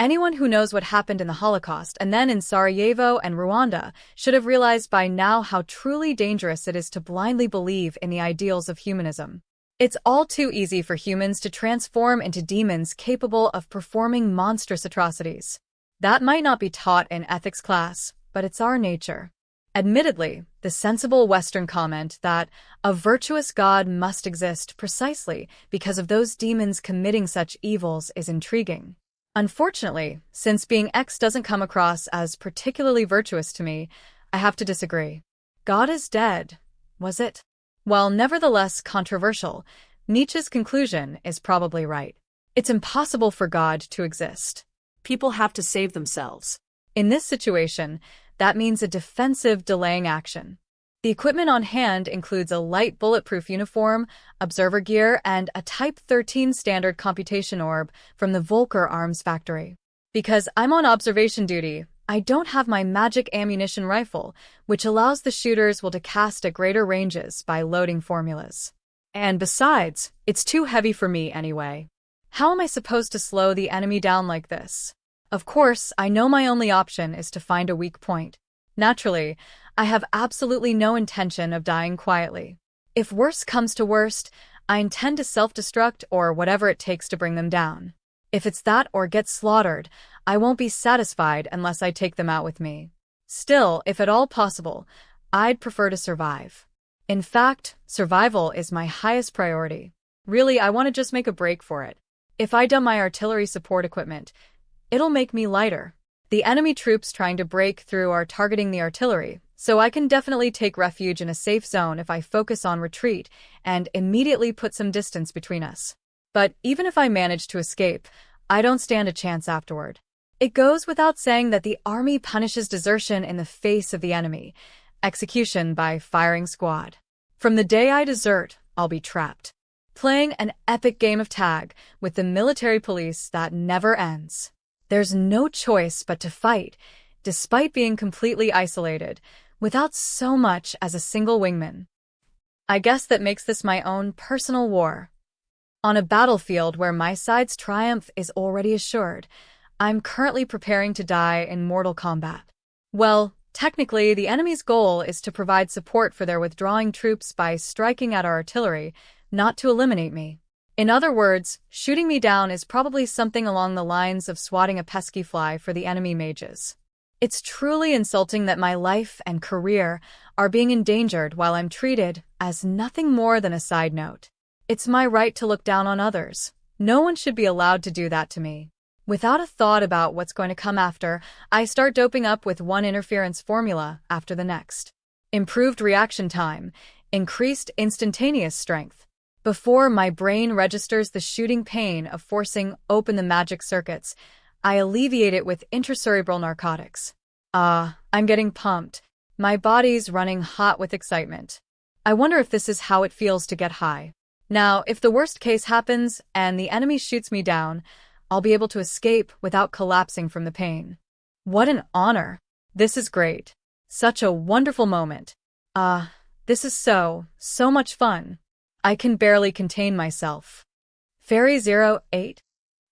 Anyone who knows what happened in the Holocaust and then in Sarajevo and Rwanda should have realized by now how truly dangerous it is to blindly believe in the ideals of humanism. It's all too easy for humans to transform into demons capable of performing monstrous atrocities. That might not be taught in ethics class, but it's our nature. Admittedly, the sensible Western comment that a virtuous God must exist precisely because of those demons committing such evils is intriguing. Unfortunately, since Being X doesn't come across as particularly virtuous to me, I have to disagree. God is dead, was it? While nevertheless controversial, Nietzsche's conclusion is probably right. It's impossible for God to exist. People have to save themselves. In this situation, that means a defensive delaying action. The equipment on hand includes a light bulletproof uniform, observer gear, and a Type 13 standard computation orb from the Volker Arms factory. Because I'm on observation duty, I don't have my magic ammunition rifle, which allows the shooters to cast at greater ranges by loading formulas. And besides, it's too heavy for me anyway. How am I supposed to slow the enemy down like this? Of course, I know my only option is to find a weak point. Naturally, I have absolutely no intention of dying quietly. If worst comes to worst, I intend to self-destruct or whatever it takes to bring them down. If it's that or get slaughtered, I won't be satisfied unless I take them out with me. Still, if at all possible, I'd prefer to survive. In fact, survival is my highest priority. Really, I want to just make a break for it. If I dump my artillery support equipment, it'll make me lighter. The enemy troops trying to break through are targeting the artillery, so I can definitely take refuge in a safe zone if I focus on retreat and immediately put some distance between us. But even if I manage to escape, I don't stand a chance afterward. It goes without saying that the army punishes desertion in the face of the enemy, execution by firing squad. From the day I desert, I'll be trapped, playing an epic game of tag with the military police that never ends. There's no choice but to fight, despite being completely isolated, without so much as a single wingman. I guess that makes this my own personal war. On a battlefield where my side's triumph is already assured, I'm currently preparing to die in mortal combat. Well, technically, the enemy's goal is to provide support for their withdrawing troops by striking at our artillery, not to eliminate me. In other words, shooting me down is probably something along the lines of swatting a pesky fly for the enemy mages. It's truly insulting that my life and career are being endangered while I'm treated as nothing more than a side note. It's my right to look down on others. No one should be allowed to do that to me. Without a thought about what's going to come after, I start doping up with one interference formula after the next. Improved reaction time, increased instantaneous strength. Before my brain registers the shooting pain of forcing open the magic circuits, I alleviate it with intracerebral narcotics. I'm getting pumped. My body's running hot with excitement. I wonder if this is how it feels to get high. Now, if the worst case happens and the enemy shoots me down, I'll be able to escape without collapsing from the pain. What an honor. This is great. Such a wonderful moment. This is so much fun. I can barely contain myself. Fairy 08?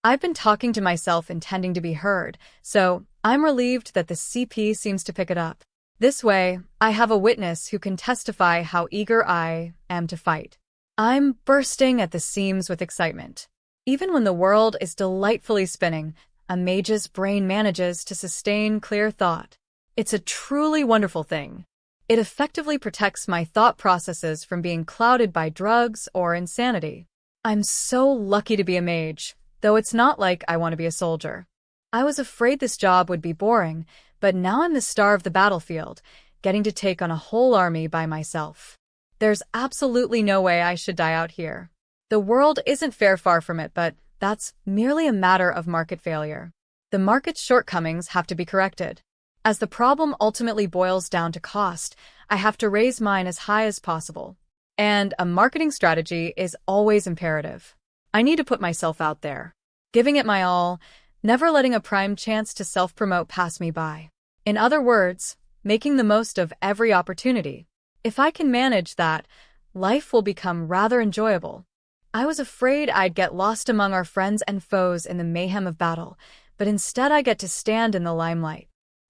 I've been talking to myself intending to be heard, so I'm relieved that the CP seems to pick it up. This way, I have a witness who can testify how eager I am to fight. I'm bursting at the seams with excitement. Even when the world is delightfully spinning, a mage's brain manages to sustain clear thought. It's a truly wonderful thing. It effectively protects my thought processes from being clouded by drugs or insanity. I'm so lucky to be a mage, though it's not like I want to be a soldier. I was afraid this job would be boring, but now I'm the star of the battlefield, getting to take on a whole army by myself. There's absolutely no way I should die out here. The world isn't fair, far from it, but that's merely a matter of market failure. The market's shortcomings have to be corrected. As the problem ultimately boils down to cost, I have to raise mine as high as possible. And a marketing strategy is always imperative. I need to put myself out there, giving it my all, never letting a prime chance to self-promote pass me by. In other words, making the most of every opportunity. If I can manage that, life will become rather enjoyable. I was afraid I'd get lost among our friends and foes in the mayhem of battle, but instead I get to stand in the limelight.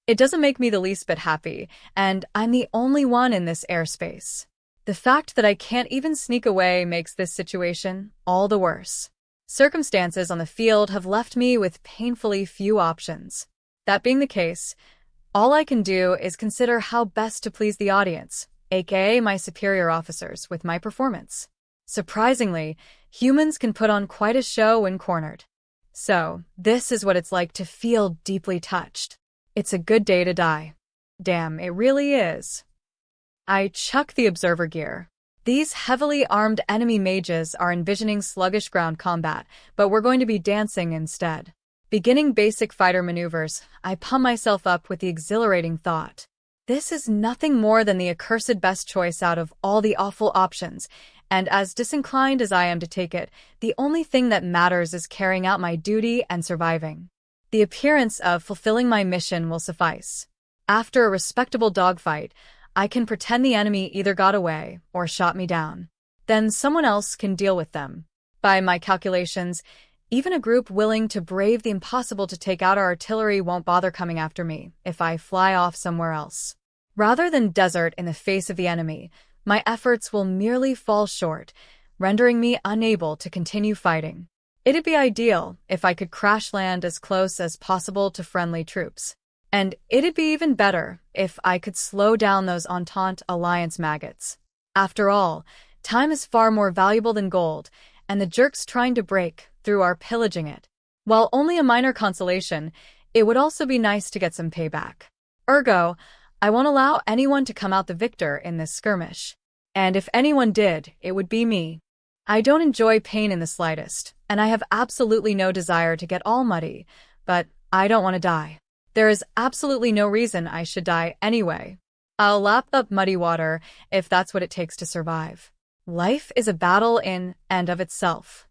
It doesn't make me the least bit happy, and I'm the only one in this airspace. The fact that I can't even sneak away makes this situation all the worse. Circumstances on the field have left me with painfully few options. That being the case, all I can do is consider how best to please the audience, aka my superior officers, with my performance. Surprisingly, humans can put on quite a show when cornered. So, this is what it's like to feel deeply touched. It's a good day to die. Damn, it really is. I chuck the observer gear. These heavily armed enemy mages are envisioning sluggish ground combat, but we're going to be dancing instead. Beginning basic fighter maneuvers, I pump myself up with the exhilarating thought. This is nothing more than the accursed best choice out of all the awful options, and as disinclined as I am to take it, the only thing that matters is carrying out my duty and surviving. The appearance of fulfilling my mission will suffice. After a respectable dogfight, I can pretend the enemy either got away or shot me down. Then someone else can deal with them. By my calculations, even a group willing to brave the impossible to take out our artillery won't bother coming after me if I fly off somewhere else. Rather than desert in the face of the enemy, my efforts will merely fall short, rendering me unable to continue fighting. It'd be ideal if I could crash land as close as possible to friendly troops. And it'd be even better if I could slow down those Entente Alliance maggots. After all, time is far more valuable than gold, and the jerks trying to break through are pillaging it. While only a minor consolation, it would also be nice to get some payback. Ergo, I won't allow anyone to come out the victor in this skirmish. And if anyone did, it would be me. I don't enjoy pain in the slightest, and I have absolutely no desire to get all muddy, but I don't want to die. There is absolutely no reason I should die anyway. I'll lap up muddy water if that's what it takes to survive. Life is a battle in and of itself.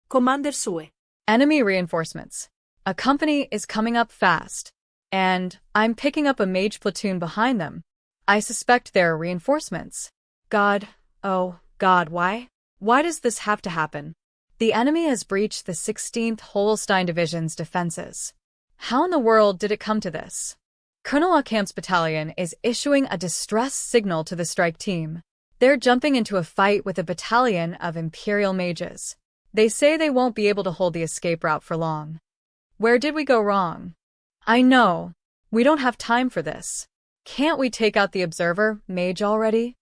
Commander Sue. Enemy reinforcements. A company is coming up fast, and I'm picking up a mage platoon behind them. I suspect they're reinforcements. God, oh God, why? Why does this have to happen? The enemy has breached the 16th Holstein Division's defenses. How in the world did it come to this? Colonel Acamp's battalion is issuing a distress signal to the strike team. They're jumping into a fight with a battalion of Imperial mages. They say they won't be able to hold the escape route for long. Where did we go wrong? I know. We don't have time for this. Can't we take out the observer mage already?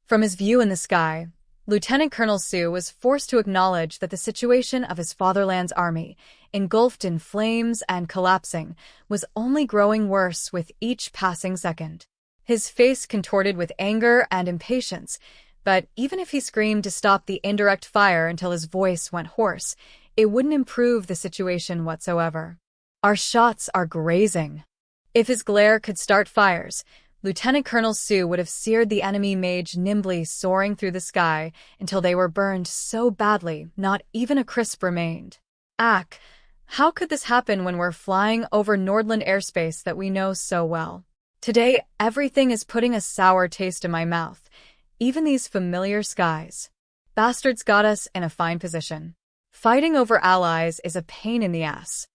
From his view in the sky, Lieutenant Colonel Sue was forced to acknowledge that the situation of his fatherland's army, engulfed in flames and collapsing, was only growing worse with each passing second. His face contorted with anger and impatience, but even if he screamed to stop the indirect fire until his voice went hoarse, it wouldn't improve the situation whatsoever. Our shots are grazing. If his glare could start fires, Lieutenant Colonel Sue would have seared the enemy mage nimbly soaring through the sky until they were burned so badly not even a crisp remained. Ack, how could this happen when we're flying over Norden airspace that we know so well? Today, everything is putting a sour taste in my mouth, even these familiar skies. Bastards got us in a fine position. Fighting over allies is a pain in the ass.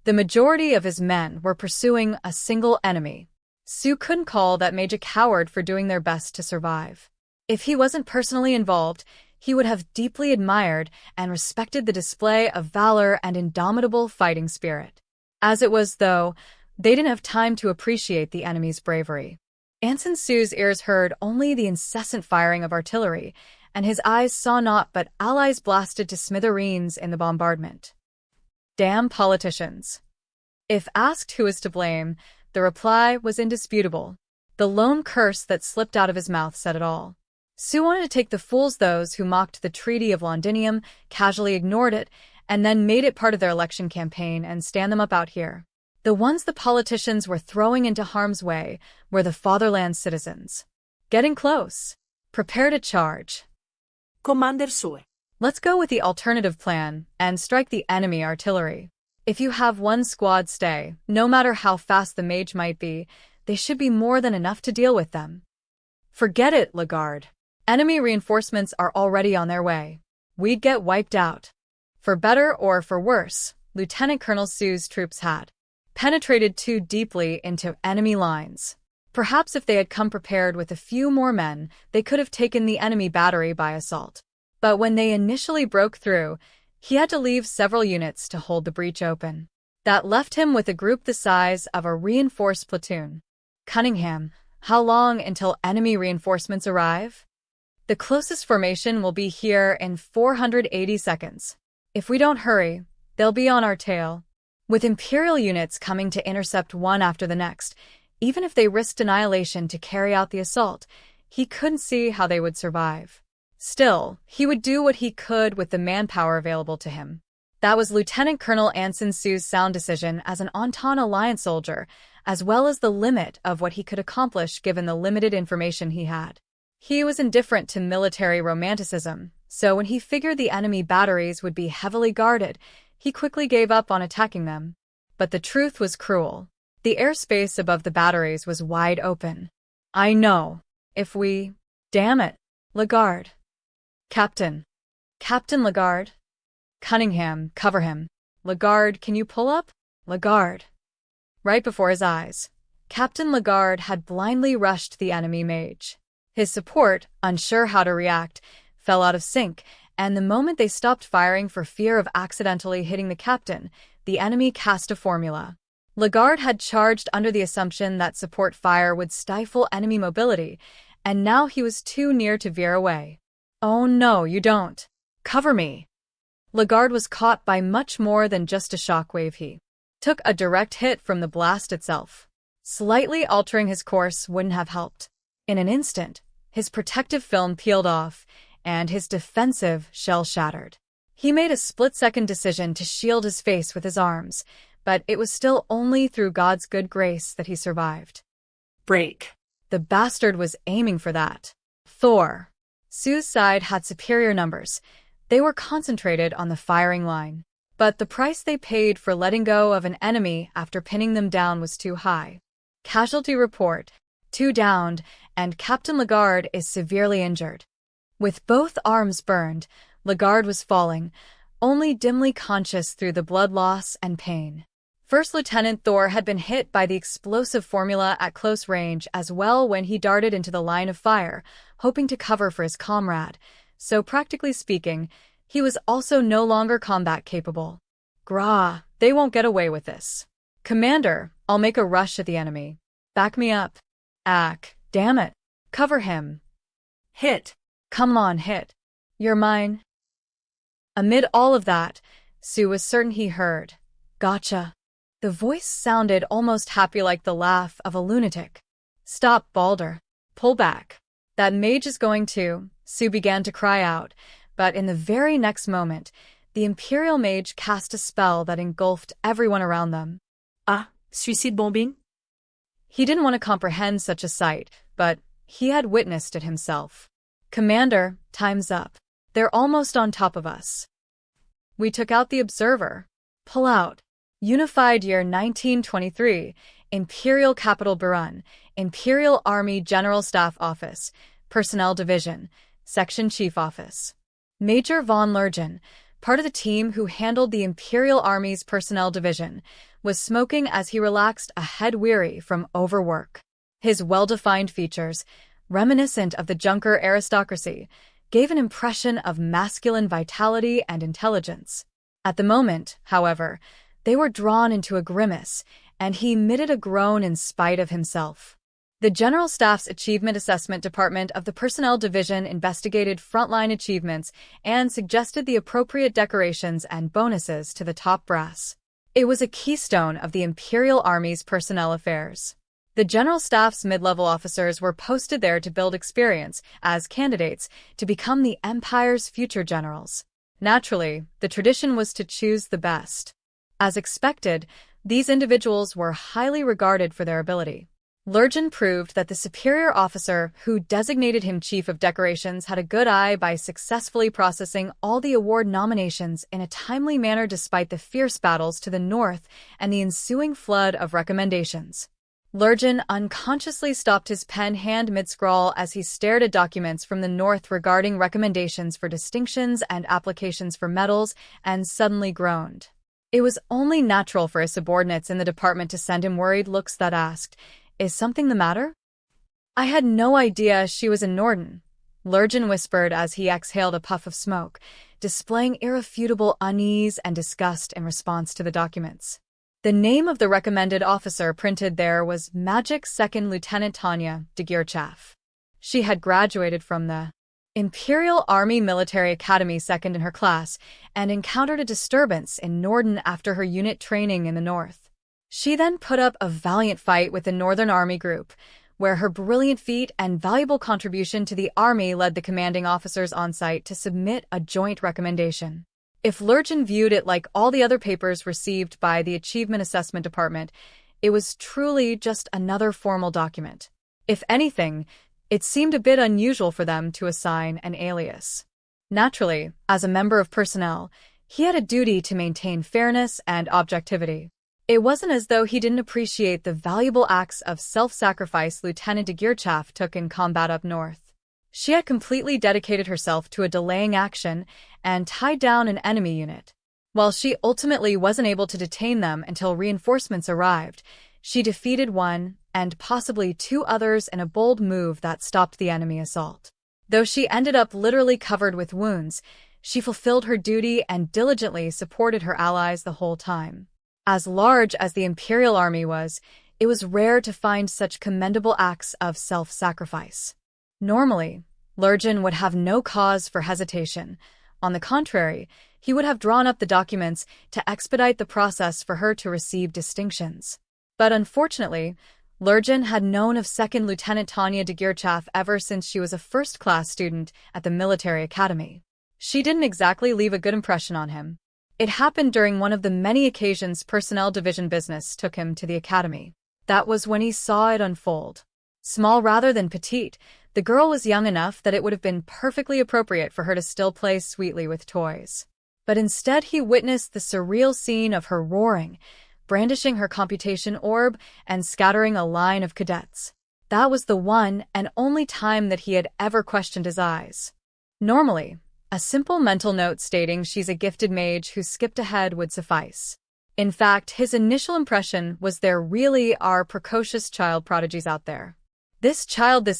The majority of his men were pursuing a single enemy. Sue couldn't call that mage a coward for doing their best to survive. If he wasn't personally involved, he would have deeply admired and respected the display of valor and indomitable fighting spirit. As it was, though, they didn't have time to appreciate the enemy's bravery. Anson Sue's ears heard only the incessant firing of artillery, and his eyes saw naught but allies blasted to smithereens in the bombardment. Damn politicians. If asked who is to blame, the reply was indisputable. The lone curse that slipped out of his mouth said it all. Sue wanted to take the fools those who mocked the Treaty of Londinium, casually ignored it, and then made it part of their election campaign and stand them up out here. The ones the politicians were throwing into harm's way were the fatherland's citizens. Getting close. Prepare to charge. Commander Sue. Let's go with the alternative plan and strike the enemy artillery. If you have one squad stay, no matter how fast the mage might be, they should be more than enough to deal with them. Forget it, Lagarde. Enemy reinforcements are already on their way. We'd get wiped out. For better or for worse, Lieutenant Colonel Sue's troops had penetrated too deeply into enemy lines. Perhaps if they had come prepared with a few more men, they could have taken the enemy battery by assault. But when they initially broke through, he had to leave several units to hold the breach open. That left him with a group the size of a reinforced platoon. Cunningham, how long until enemy reinforcements arrive? The closest formation will be here in 480 seconds. If we don't hurry, they'll be on our tail. With Imperial units coming to intercept one after the next, even if they risked annihilation to carry out the assault, he couldn't see how they would survive. Still, he would do what he could with the manpower available to him. That was Lieutenant Colonel Anson Sue's sound decision as an Entente Alliance soldier, as well as the limit of what he could accomplish given the limited information he had. He was indifferent to military romanticism, so when he figured the enemy batteries would be heavily guarded, he quickly gave up on attacking them. But the truth was cruel. The airspace above the batteries was wide open. I know. If we... Damn it. Lagarde. Captain. Captain Lagarde. Cunningham, cover him. Lagarde, can you pull up? Lagarde. Right before his eyes, Captain Lagarde had blindly rushed the enemy mage. His support, unsure how to react, fell out of sync, and the moment they stopped firing for fear of accidentally hitting the captain, the enemy cast a formula. Lagarde had charged under the assumption that support fire would stifle enemy mobility, and now he was too near to veer away. "Oh no, you don't. Cover me." Lagarde was caught by much more than just a shockwave. He took a direct hit from the blast itself. Slightly altering his course wouldn't have helped. In an instant, his protective film peeled off, and his defensive shell shattered. He made a split-second decision to shield his face with his arms, but it was still only through God's good grace that he survived. Break. The bastard was aiming for that. Thor. Sue's side had superior numbers. They were concentrated on the firing line. But the price they paid for letting go of an enemy after pinning them down was too high. Casualty report: 2 downed, and Captain Lagarde is severely injured. With both arms burned, Lagarde was falling, only dimly conscious through the blood loss and pain. First Lieutenant Thor had been hit by the explosive formula at close range as well when he darted into the line of fire, hoping to cover for his comrade, so practically speaking, he was also no longer combat capable. Grah, they won't get away with this. Commander, I'll make a rush at the enemy. Back me up. Ack, damn it. Cover him. Hit. Come on, hit. You're mine. Amid all of that, Sue was certain he heard. Gotcha. The voice sounded almost happy, like the laugh of a lunatic. Stop, Balder. Pull back. That mage is going to. Sue began to cry out, but in the very next moment, the Imperial mage cast a spell that engulfed everyone around them. Suicide bombing? He didn't want to comprehend such a sight, but he had witnessed it himself. Commander, time's up. They're almost on top of us. We took out the observer. Pull out. Unified Year 1923, Imperial Capital Burun, Imperial Army General Staff Office, Personnel Division, Section Chief Office. Major von Lergen, part of the team who handled the Imperial Army's Personnel Division, was smoking as he relaxed, a head weary from overwork. His well-defined features, reminiscent of the Junker aristocracy, gave an impression of masculine vitality and intelligence. At the moment, however, they were drawn into a grimace, and he emitted a groan in spite of himself. The General Staff's Achievement Assessment Department of the Personnel Division investigated frontline achievements and suggested the appropriate decorations and bonuses to the top brass. It was a keystone of the Imperial Army's personnel affairs. The General Staff's mid-level officers were posted there to build experience as candidates to become the Empire's future generals. Naturally, the tradition was to choose the best. As expected, these individuals were highly regarded for their ability. Lergen proved that the superior officer who designated him Chief of Decorations had a good eye by successfully processing all the award nominations in a timely manner despite the fierce battles to the north and the ensuing flood of recommendations. Lergen unconsciously stopped his pen hand mid-scrawl as he stared at documents from the north regarding recommendations for distinctions and applications for medals, and suddenly groaned. It was only natural for his subordinates in the department to send him worried looks that asked, "Is something the matter?" "I had no idea she was in Norden," Lergen whispered as he exhaled a puff of smoke, displaying irrefutable unease and disgust in response to the documents. The name of the recommended officer printed there was Magic 2nd Lieutenant Tanya de Geerchaf. She had graduated from the Imperial Army Military Academy second in her class and encountered a disturbance in Norden after her unit training in the north. She then put up a valiant fight with the Northern Army Group, where her brilliant feat and valuable contribution to the Army led the commanding officers on site to submit a joint recommendation. If Lergen viewed it like all the other papers received by the Achievement Assessment Department, it was truly just another formal document. If anything, it seemed a bit unusual for them to assign an alias. Naturally, as a member of personnel, he had a duty to maintain fairness and objectivity. It wasn't as though he didn't appreciate the valuable acts of self-sacrifice Lieutenant de Geerchaf took in combat up north. She had completely dedicated herself to a delaying action and tied down an enemy unit. While she ultimately wasn't able to detain them until reinforcements arrived, She defeated one, and possibly two others in a bold move that stopped the enemy assault. Though she ended up literally covered with wounds, she fulfilled her duty and diligently supported her allies the whole time. As large as the imperial army was, it was rare to find such commendable acts of self-sacrifice. Normally, Lurgen would have no cause for hesitation. On the contrary, he would have drawn up the documents to expedite the process for her to receive distinctions. But unfortunately, Lurgen had known of Second Lieutenant Tanya de Geerchaf ever since she was a first-class student at the military academy. She didn't exactly leave a good impression on him. It happened during one of the many occasions personnel division business took him to the academy. That was when he saw it unfold. Small rather than petite, the girl was young enough that it would have been perfectly appropriate for her to still play sweetly with toys. But instead he witnessed the surreal scene of her roaring, brandishing her computation orb and scattering a line of cadets. That was the one and only time that he had ever questioned his eyes. Normally, a simple mental note stating she's a gifted mage who skipped ahead would suffice. In fact, his initial impression was there really are precocious child prodigies out there. This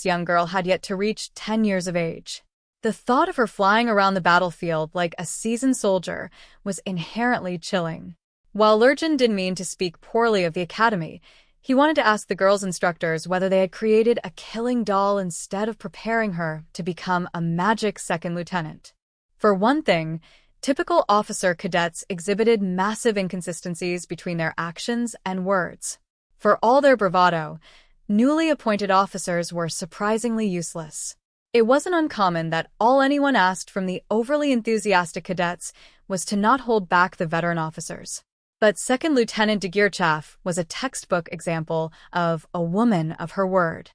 young girl had yet to reach 10 years of age. The thought of her flying around the battlefield like a seasoned soldier was inherently chilling. While Lurgen didn't mean to speak poorly of the academy, he wanted to ask the girls' instructors whether they had created a killing doll instead of preparing her to become a magic second lieutenant. For one thing, typical officer cadets exhibited massive inconsistencies between their actions and words. For all their bravado, newly appointed officers were surprisingly useless. It wasn't uncommon that all anyone asked from the overly enthusiastic cadets was to not hold back the veteran officers. But Second Lieutenant de Geerchaf was a textbook example of a woman of her word.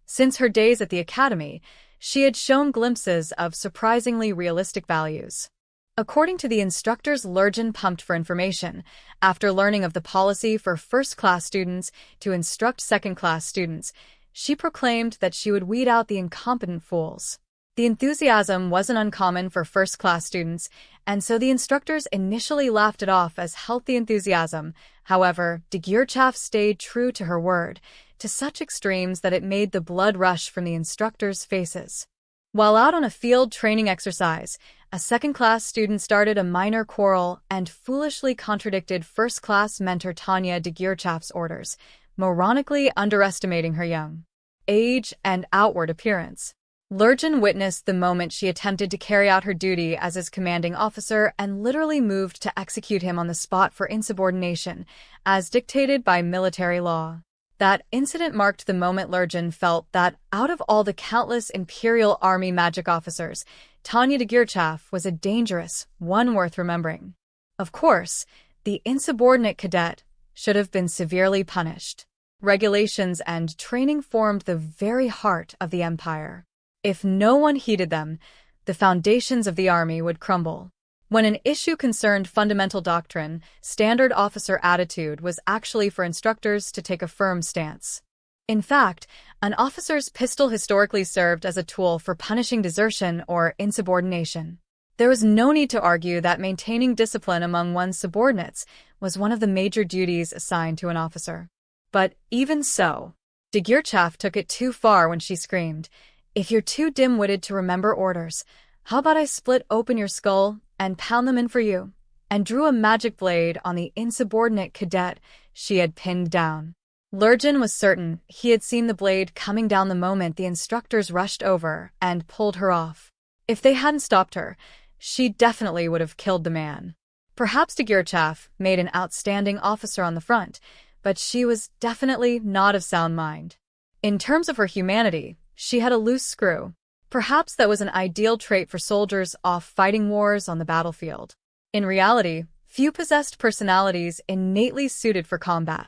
Since her days at the academy, she had shown glimpses of surprisingly realistic values. According to the instructors Lurgen pumped for information, after learning of the policy for first-class students to instruct second-class students, she proclaimed that she would weed out the incompetent fools. The enthusiasm wasn't uncommon for first-class students, and so the instructors initially laughed it off as healthy enthusiasm. However, de Geerchaf stayed true to her word, to such extremes that it made the blood rush from the instructors' faces. While out on a field training exercise, a second-class student started a minor quarrel and foolishly contradicted first-class mentor Tanya de Geerchaf's orders, moronically underestimating her young age and outward appearance. Lurgen witnessed the moment she attempted to carry out her duty as his commanding officer and literally moved to execute him on the spot for insubordination, as dictated by military law. That incident marked the moment Lurgen felt that, out of all the countless Imperial Army magic officers, Tanya de Geerchaf was a dangerous one worth remembering. Of course, the insubordinate cadet should have been severely punished. Regulations and training formed the very heart of the Empire. If no one heeded them, the foundations of the army would crumble. When an issue concerned fundamental doctrine, standard officer attitude was actually for instructors to take a firm stance. In fact, an officer's pistol historically served as a tool for punishing desertion or insubordination. There was no need to argue that maintaining discipline among one's subordinates was one of the major duties assigned to an officer. But even so, de Geerchaf took it too far when she screamed, "If you're too dim-witted to remember orders, how about I split open your skull and pound them in for you?" and drew a magic blade on the insubordinate cadet she had pinned down. Lurgen was certain he had seen the blade coming down the moment the instructors rushed over and pulled her off. If they hadn't stopped her, she definitely would have killed the man. Perhaps de Geerchaf made an outstanding officer on the front, but she was definitely not of sound mind. In terms of her humanity, she had a loose screw. Perhaps that was an ideal trait for soldiers off fighting wars on the battlefield. In reality, few possessed personalities innately suited for combat.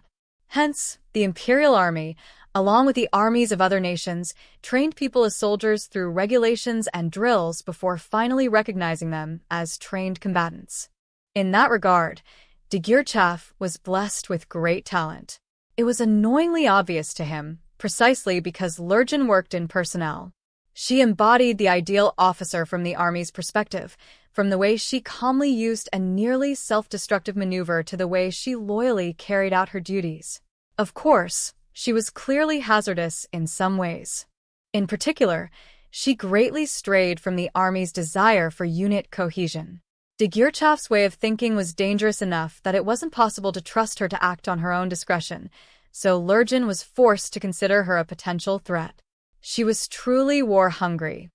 Hence, the Imperial Army, along with the armies of other nations, trained people as soldiers through regulations and drills before finally recognizing them as trained combatants. In that regard, de Geerchaf was blessed with great talent. It was annoyingly obvious to him, precisely because Lurgen worked in personnel. She embodied the ideal officer from the army's perspective, from the way she calmly used a nearly self-destructive maneuver to the way she loyally carried out her duties. Of course, she was clearly hazardous in some ways. In particular, she greatly strayed from the army's desire for unit cohesion. Degirchaf's way of thinking was dangerous enough that it wasn't possible to trust her to act on her own discretion, so Lurgan was forced to consider her a potential threat. She was truly war-hungry.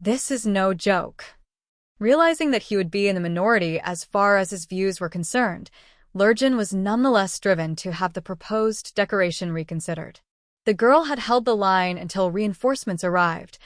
This is no joke. Realizing that he would be in the minority as far as his views were concerned, Lurgan was nonetheless driven to have the proposed decoration reconsidered. The girl had held the line until reinforcements arrived,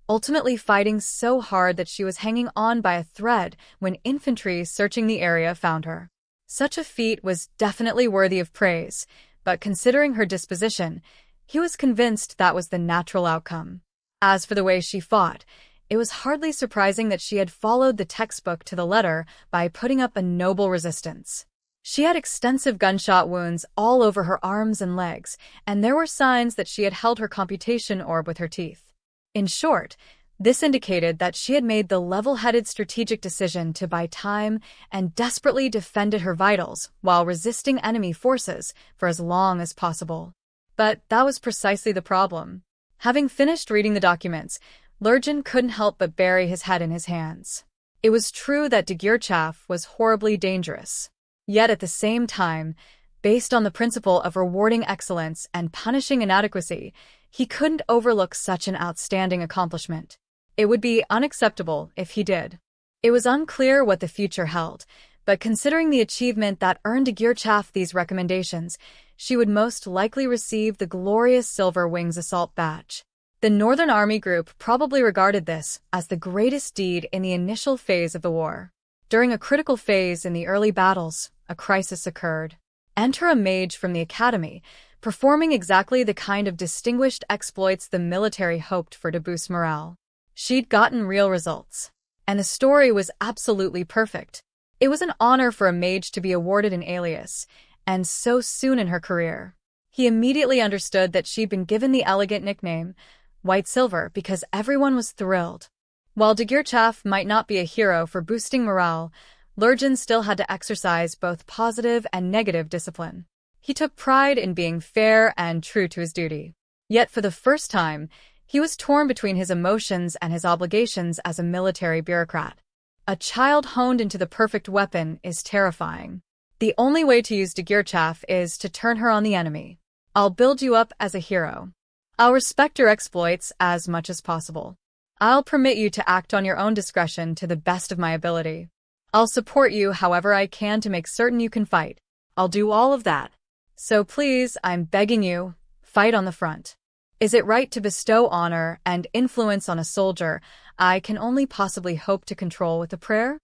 ultimately fighting so hard that she was hanging on by a thread when infantry searching the area found her. Such a feat was definitely worthy of praise, but considering her disposition, he was convinced that was the natural outcome. As for the way she fought, it was hardly surprising that she had followed the textbook to the letter by putting up a noble resistance. She had extensive gunshot wounds all over her arms and legs, and there were signs that she had held her computation orb with her teeth. In short, this indicated that she had made the level-headed strategic decision to buy time and desperately defended her vitals while resisting enemy forces for as long as possible. But that was precisely the problem. Having finished reading the documents, Lurgan couldn't help but bury his head in his hands. It was true that Degirchaf was horribly dangerous. Yet at the same time, based on the principle of rewarding excellence and punishing inadequacy, he couldn't overlook such an outstanding accomplishment. It would be unacceptable if he did. It was unclear what the future held, but considering the achievement that earned Degirchaf these recommendations, she would most likely receive the glorious Silver Wings Assault Badge. The Northern Army Group probably regarded this as the greatest deed in the initial phase of the war. During a critical phase in the early battles, a crisis occurred. Enter a mage from the academy, performing exactly the kind of distinguished exploits the military hoped for to boost morale. She'd gotten real results. And the story was absolutely perfect. It was an honor for a mage to be awarded an alias, and so soon in her career. He immediately understood that she'd been given the elegant nickname, White Silver, because everyone was thrilled. While Degirchaf might not be a hero for boosting morale, Lurgan still had to exercise both positive and negative discipline. He took pride in being fair and true to his duty. Yet for the first time, he was torn between his emotions and his obligations as a military bureaucrat. A child honed into the perfect weapon is terrifying. The only way to use Degirchaf is to turn her on the enemy. I'll build you up as a hero. I'll respect your exploits as much as possible. I'll permit you to act on your own discretion to the best of my ability. I'll support you however I can to make certain you can fight. I'll do all of that. So please, I'm begging you, fight on the front. Is it right to bestow honor and influence on a soldier I can only possibly hope to control with a prayer?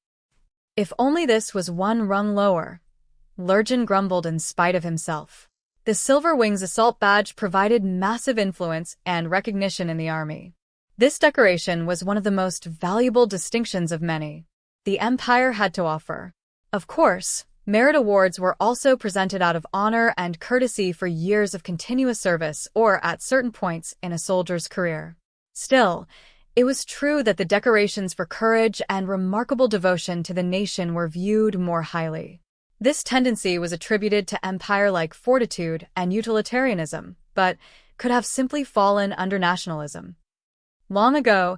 If only this was one rung lower. Lurgan grumbled in spite of himself. The Silver Wings Assault Badge provided massive influence and recognition in the army. This decoration was one of the most valuable distinctions of many the Empire had to offer. Of course, merit awards were also presented out of honor and courtesy for years of continuous service or at certain points in a soldier's career. Still, it was true that the decorations for courage and remarkable devotion to the nation were viewed more highly. This tendency was attributed to empire-like fortitude and utilitarianism, but could have simply fallen under nationalism. Long ago,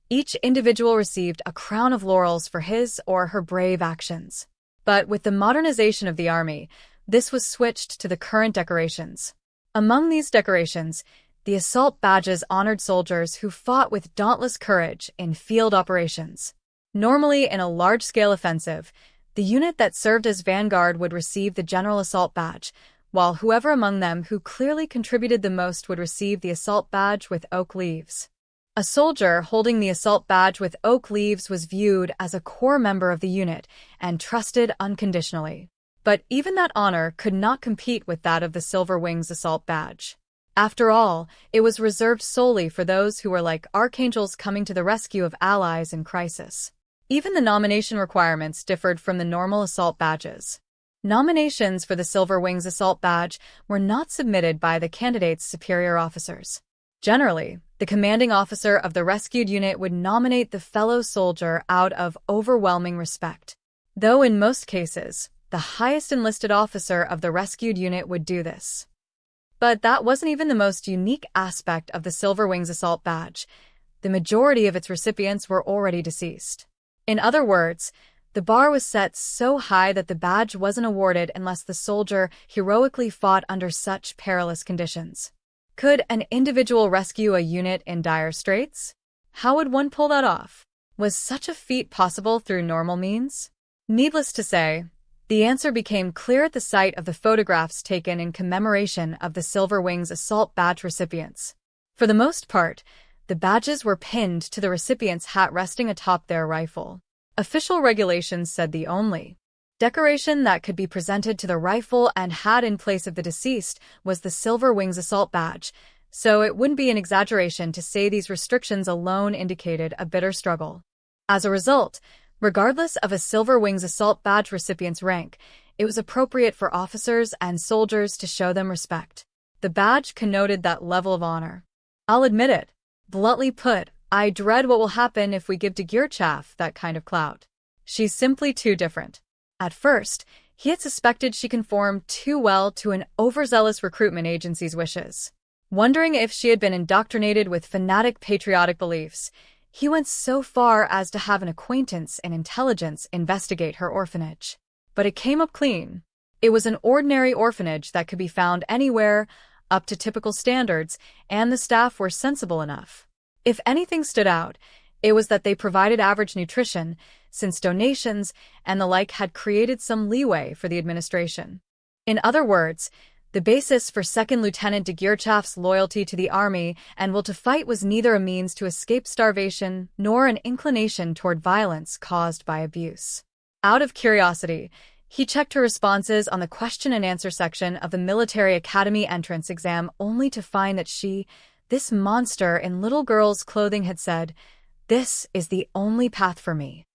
each individual received a crown of laurels for his or her brave actions. But with the modernization of the army, this was switched to the current decorations. Among these decorations, the assault badges honored soldiers who fought with dauntless courage in field operations. Normally, in a large-scale offensive, the unit that served as vanguard would receive the General Assault Badge, while whoever among them who clearly contributed the most would receive the Assault Badge with oak leaves. A soldier holding the Assault Badge with oak leaves was viewed as a core member of the unit and trusted unconditionally. But even that honor could not compete with that of the Silver Wings Assault Badge. After all, it was reserved solely for those who were like archangels coming to the rescue of allies in crisis. Even the nomination requirements differed from the normal assault badges. Nominations for the Silver Wings Assault Badge were not submitted by the candidate's superior officers. Generally, the commanding officer of the rescued unit would nominate the fellow soldier out of overwhelming respect. Though in most cases, the highest enlisted officer of the rescued unit would do this. But that wasn't even the most unique aspect of the Silver Wings Assault Badge. The majority of its recipients were already deceased. In other words, the bar was set so high that the badge wasn't awarded unless the soldier heroically fought under such perilous conditions. Could an individual rescue a unit in dire straits? How would one pull that off? Was such a feat possible through normal means? Needless to say, the answer became clear at the sight of the photographs taken in commemoration of the Silver Wings Assault Badge recipients. For the most part, the badges were pinned to the recipient's hat resting atop their rifle. Official regulations said the only decoration that could be presented to the rifle and hat in place of the deceased was the Silver Wings Assault Badge, so it wouldn't be an exaggeration to say these restrictions alone indicated a bitter struggle. As a result, regardless of a Silver Wings Assault Badge recipient's rank, it was appropriate for officers and soldiers to show them respect. The badge connoted that level of honor. I'll admit it. Bluntly put, I dread what will happen if we give Dagirchaff that kind of clout. She's simply too different. At first, he had suspected she conformed too well to an overzealous recruitment agency's wishes. Wondering if she had been indoctrinated with fanatic patriotic beliefs, he went so far as to have an acquaintance in intelligence investigate her orphanage. But it came up clean. It was an ordinary orphanage that could be found anywhere, up to typical standards, and the staff were sensible enough. If anything stood out, it was that they provided average nutrition, since donations and the like had created some leeway for the administration. In other words, the basis for Second Lieutenant Dagirchaff's loyalty to the army and will to fight was neither a means to escape starvation nor an inclination toward violence caused by abuse. Out of curiosity, he checked her responses on the question and answer section of the Military Academy entrance exam only to find that she, this monster in little girl's clothing, had said, "This is the only path for me."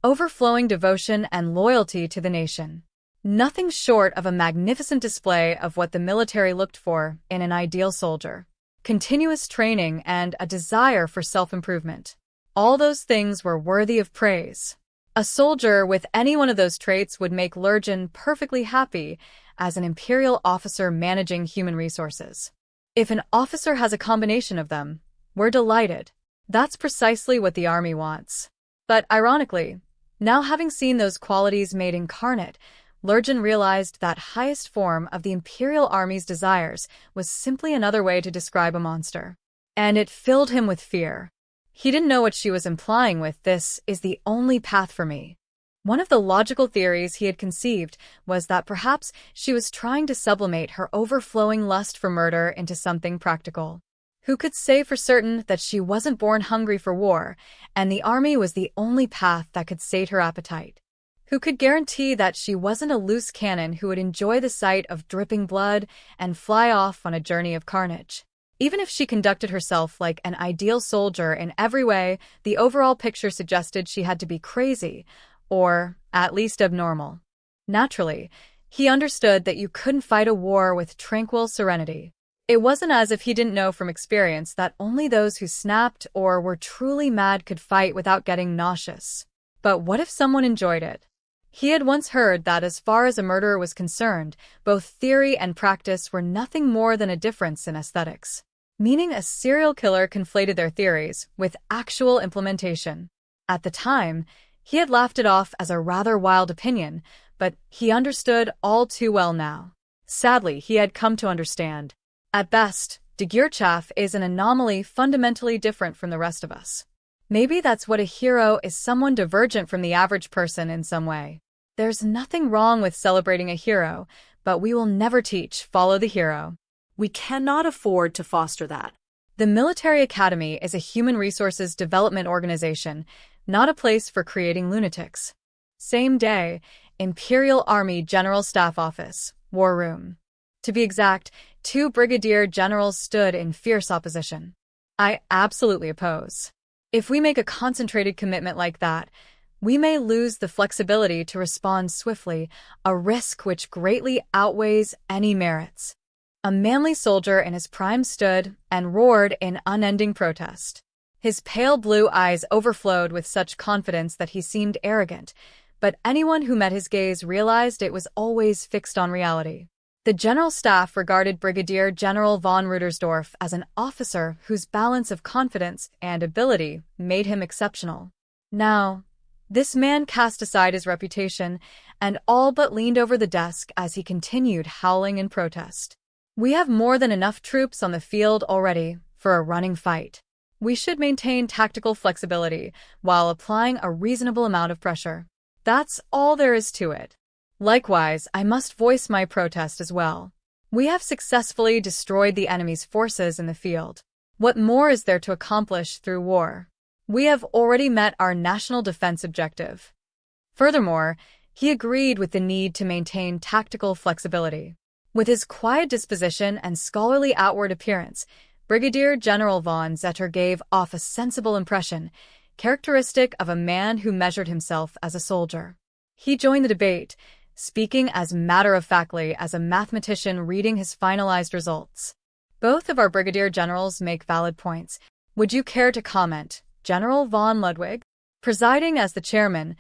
Overflowing devotion and loyalty to the nation. Nothing short of a magnificent display of what the military looked for in an ideal soldier. Continuous training and a desire for self-improvement. All those things were worthy of praise. A soldier with any one of those traits would make Lurgan perfectly happy as an imperial officer managing human resources. If an officer has a combination of them, we're delighted. That's precisely what the army wants. But ironically, now having seen those qualities made incarnate, Lurgan realized that highest form of the Imperial Army's desires was simply another way to describe a monster. And it filled him with fear. He didn't know what she was implying with "this is the only path for me." One of the logical theories he had conceived was that perhaps she was trying to sublimate her overflowing lust for murder into something practical. Who could say for certain that she wasn't born hungry for war, and the army was the only path that could sate her appetite? Who could guarantee that she wasn't a loose cannon who would enjoy the sight of dripping blood and fly off on a journey of carnage? Even if she conducted herself like an ideal soldier in every way, the overall picture suggested she had to be crazy, or at least abnormal. Naturally, he understood that you couldn't fight a war with tranquil serenity. It wasn't as if he didn't know from experience that only those who snapped or were truly mad could fight without getting nauseous. But what if someone enjoyed it? He had once heard that as far as a murderer was concerned, both theory and practice were nothing more than a difference in aesthetics. Meaning a serial killer conflated their theories with actual implementation. At the time, he had laughed it off as a rather wild opinion, but he understood all too well now. Sadly, he had come to understand. At best, Dagirchaff is an anomaly fundamentally different from the rest of us. Maybe that's what a hero is, someone divergent from the average person in some way. There's nothing wrong with celebrating a hero, but we will never teach follow the hero. We cannot afford to foster that. The Military Academy is a human resources development organization, not a place for creating lunatics. Same day, Imperial Army General Staff Office, War Room. To be exact, 2 brigadier generals stood in fierce opposition. I absolutely oppose. If we make a concentrated commitment like that, we may lose the flexibility to respond swiftly, a risk which greatly outweighs any merits. A manly soldier in his prime stood and roared in unending protest. His pale blue eyes overflowed with such confidence that he seemed arrogant, but anyone who met his gaze realized it was always fixed on reality. The General Staff regarded Brigadier General von Rüdersdorf as an officer whose balance of confidence and ability made him exceptional. Now, this man cast aside his reputation and all but leaned over the desk as he continued howling in protest. We have more than enough troops on the field already for a running fight. We should maintain tactical flexibility while applying a reasonable amount of pressure. That's all there is to it. Likewise, I must voice my protest as well. We have successfully destroyed the enemy's forces in the field. What more is there to accomplish through war? We have already met our national defense objective. Furthermore, he agreed with the need to maintain tactical flexibility. With his quiet disposition and scholarly outward appearance, Brigadier General von Zetter gave off a sensible impression, characteristic of a man who measured himself as a soldier. He joined the debate, speaking as matter-of-factly as a mathematician reading his finalized results. Both of our brigadier generals make valid points. Would you care to comment, General von Ludwig? Presiding as the chairman,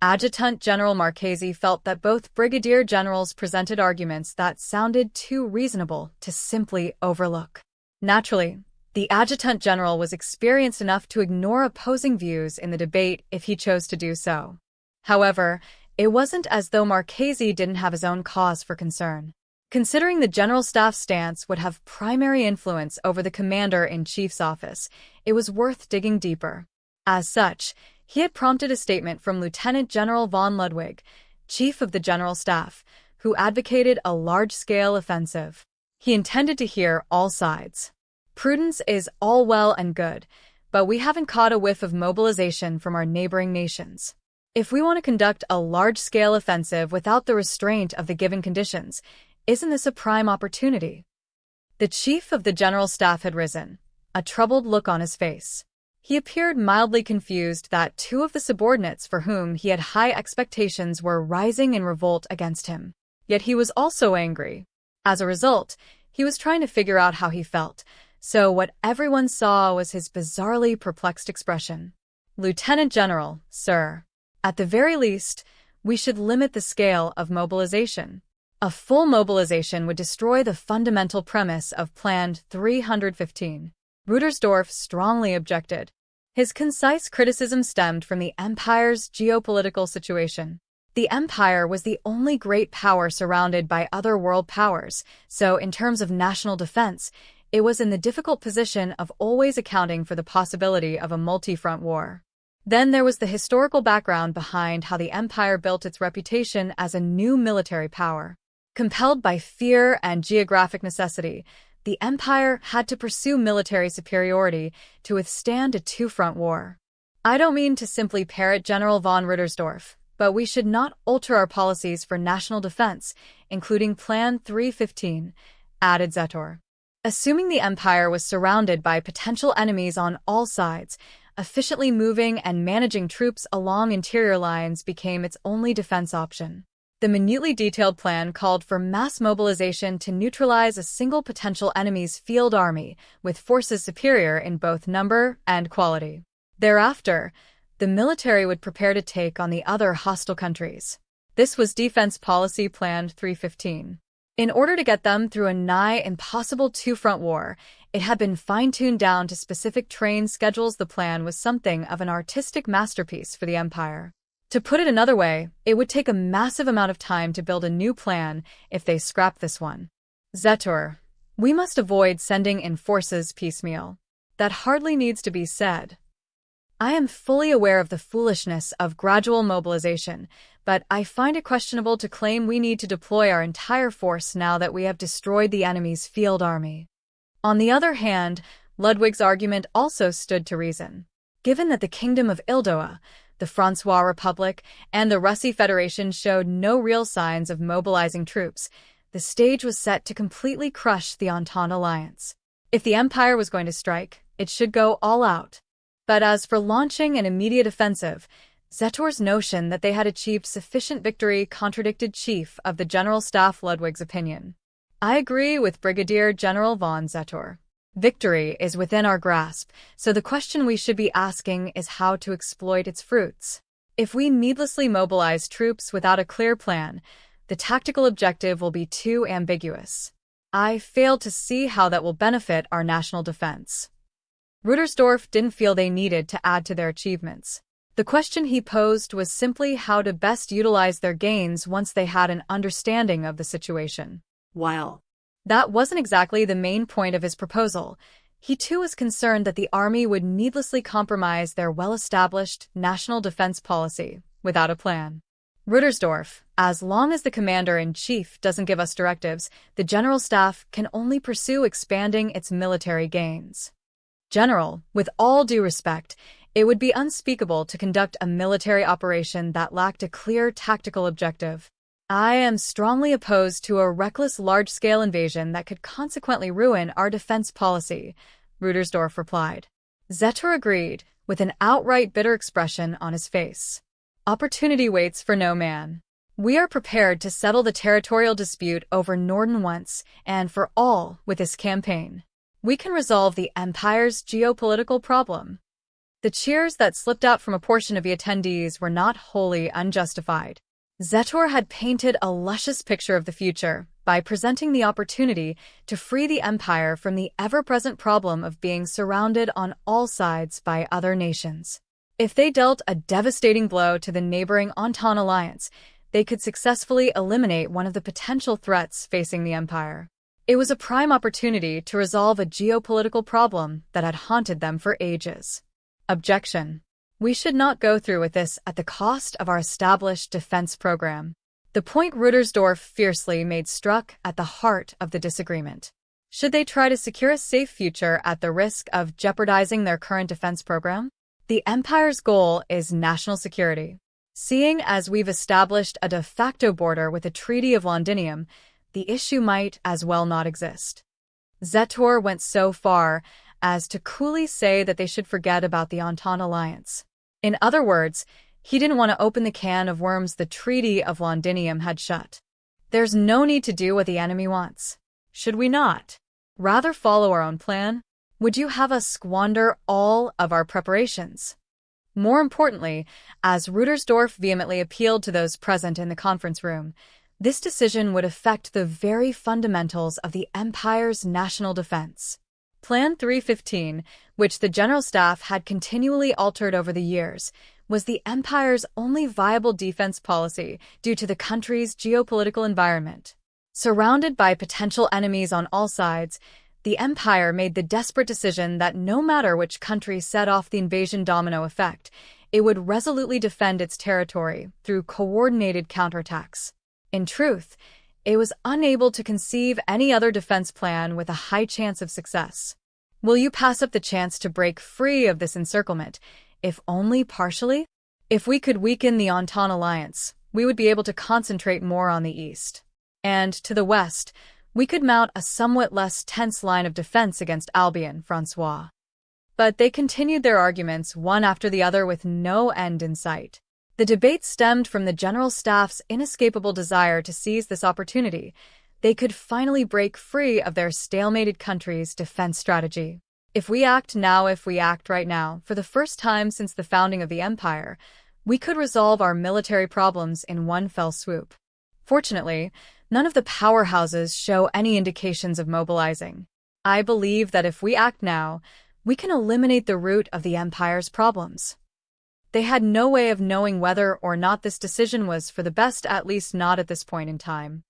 Adjutant General Marchesi felt that both brigadier generals presented arguments that sounded too reasonable to simply overlook. Naturally, the Adjutant General was experienced enough to ignore opposing views in the debate if he chose to do so. However, it wasn't as though Marchesi didn't have his own cause for concern. Considering the General Staff's stance would have primary influence over the Commander-in-Chief's office, it was worth digging deeper. As such, he had prompted a statement from Lieutenant General von Ludwig, Chief of the General Staff, who advocated a large-scale offensive. He intended to hear all sides. Prudence is all well and good, but we haven't caught a whiff of mobilization from our neighboring nations. If we want to conduct a large-scale offensive without the restraint of the given conditions, isn't this a prime opportunity? The Chief of the General Staff had risen, a troubled look on his face. He appeared mildly confused that two of the subordinates for whom he had high expectations were rising in revolt against him. Yet he was also angry. As a result, he was trying to figure out how he felt, so what everyone saw was his bizarrely perplexed expression. Lieutenant General, sir. At the very least, we should limit the scale of mobilization. A full mobilization would destroy the fundamental premise of Plan 315. Rüdersdorf strongly objected. His concise criticism stemmed from the Empire's geopolitical situation. The Empire was the only great power surrounded by other world powers, so in terms of national defense, it was in the difficult position of always accounting for the possibility of a multi-front war. Then there was the historical background behind how the Empire built its reputation as a new military power. Compelled by fear and geographic necessity, the Empire had to pursue military superiority to withstand a two-front war. I don't mean to simply parrot General von Rüdersdorf, but we should not alter our policies for national defense, including Plan 315, added Zetor. Assuming the Empire was surrounded by potential enemies on all sides, efficiently moving and managing troops along interior lines became its only defense option. The minutely detailed plan called for mass mobilization to neutralize a single potential enemy's field army, with forces superior in both number and quality. Thereafter, the military would prepare to take on the other hostile countries. This was Defense Policy Plan 315. In order to get them through a nigh impossible two-front war, it had been fine-tuned down to specific train schedules. The plan was something of an artistic masterpiece for the Empire. To put it another way, it would take a massive amount of time to build a new plan if they scrapped this one. Zetor, we must avoid sending in forces piecemeal. That hardly needs to be said. I am fully aware of the foolishness of gradual mobilization, but I find it questionable to claim we need to deploy our entire force now that we have destroyed the enemy's field army. On the other hand, Ludwig's argument also stood to reason. Given that the Kingdom of Ildoa, the Francois Republic, and the Russie Federation showed no real signs of mobilizing troops, the stage was set to completely crush the Entente alliance. If the Empire was going to strike, it should go all out. But as for launching an immediate offensive, Zetor's notion that they had achieved sufficient victory contradicted Chief of the General Staff Ludwig's opinion. I agree with Brigadier General von Zetor. Victory is within our grasp, so the question we should be asking is how to exploit its fruits. If we needlessly mobilize troops without a clear plan, the tactical objective will be too ambiguous. I fail to see how that will benefit our national defense. Rudersdorf didn't feel they needed to add to their achievements. The question he posed was simply how to best utilize their gains once they had an understanding of the situation. While That wasn't exactly the main point of his proposal. He too was concerned that the army would needlessly compromise their well-established national defense policy without a plan. Rudersdorf, as long as the commander-in-chief doesn't give us directives, the general staff can only pursue expanding its military gains. General, with all due respect, it would be unspeakable to conduct a military operation that lacked a clear tactical objective. I am strongly opposed to a reckless large-scale invasion that could consequently ruin our defense policy, Rudersdorf replied. Zetor agreed, with an outright bitter expression on his face. Opportunity waits for no man. We are prepared to settle the territorial dispute over Norden once and for all with this campaign. We can resolve the Empire's geopolitical problem. The cheers that slipped out from a portion of the attendees were not wholly unjustified. Zetor had painted a luscious picture of the future by presenting the opportunity to free the Empire from the ever-present problem of being surrounded on all sides by other nations. If they dealt a devastating blow to the neighboring Entente alliance, they could successfully eliminate one of the potential threats facing the Empire. It was a prime opportunity to resolve a geopolitical problem that had haunted them for ages. Objection. We should not go through with this at the cost of our established defense program. The point Rudersdorf fiercely made struck at the heart of the disagreement. Should they try to secure a safe future at the risk of jeopardizing their current defense program? The Empire's goal is national security. Seeing as we've established a de facto border with the Treaty of Londinium, the issue might as well not exist. Zetor went so far as to coolly say that they should forget about the Entente alliance. In other words, he didn't want to open the can of worms the Treaty of Londinium had shut. There's no need to do what the enemy wants. Should we not rather follow our own plan? Would you have us squander all of our preparations? More importantly, as Rudersdorf vehemently appealed to those present in the conference room, this decision would affect the very fundamentals of the Empire's national defense. Plan 315, which the General Staff had continually altered over the years, was the Empire's only viable defense policy due to the country's geopolitical environment. Surrounded by potential enemies on all sides, the Empire made the desperate decision that no matter which country set off the invasion domino effect, it would resolutely defend its territory through coordinated counterattacks. In truth, it was unable to conceive any other defense plan with a high chance of success. Will you pass up the chance to break free of this encirclement, if only partially? If we could weaken the Entente alliance, we would be able to concentrate more on the east. And to the west, we could mount a somewhat less tense line of defense against Albion, Francois. But they continued their arguments one after the other with no end in sight. The debate stemmed from the General Staff's inescapable desire to seize this opportunity. They could finally break free of their stalemated country's defense strategy. If we act right now, for the first time since the founding of the Empire, we could resolve our military problems in one fell swoop. Fortunately, none of the powerhouses show any indications of mobilizing. I believe that if we act now, we can eliminate the root of the Empire's problems. They had no way of knowing whether or not this decision was for the best, at least not at this point in time.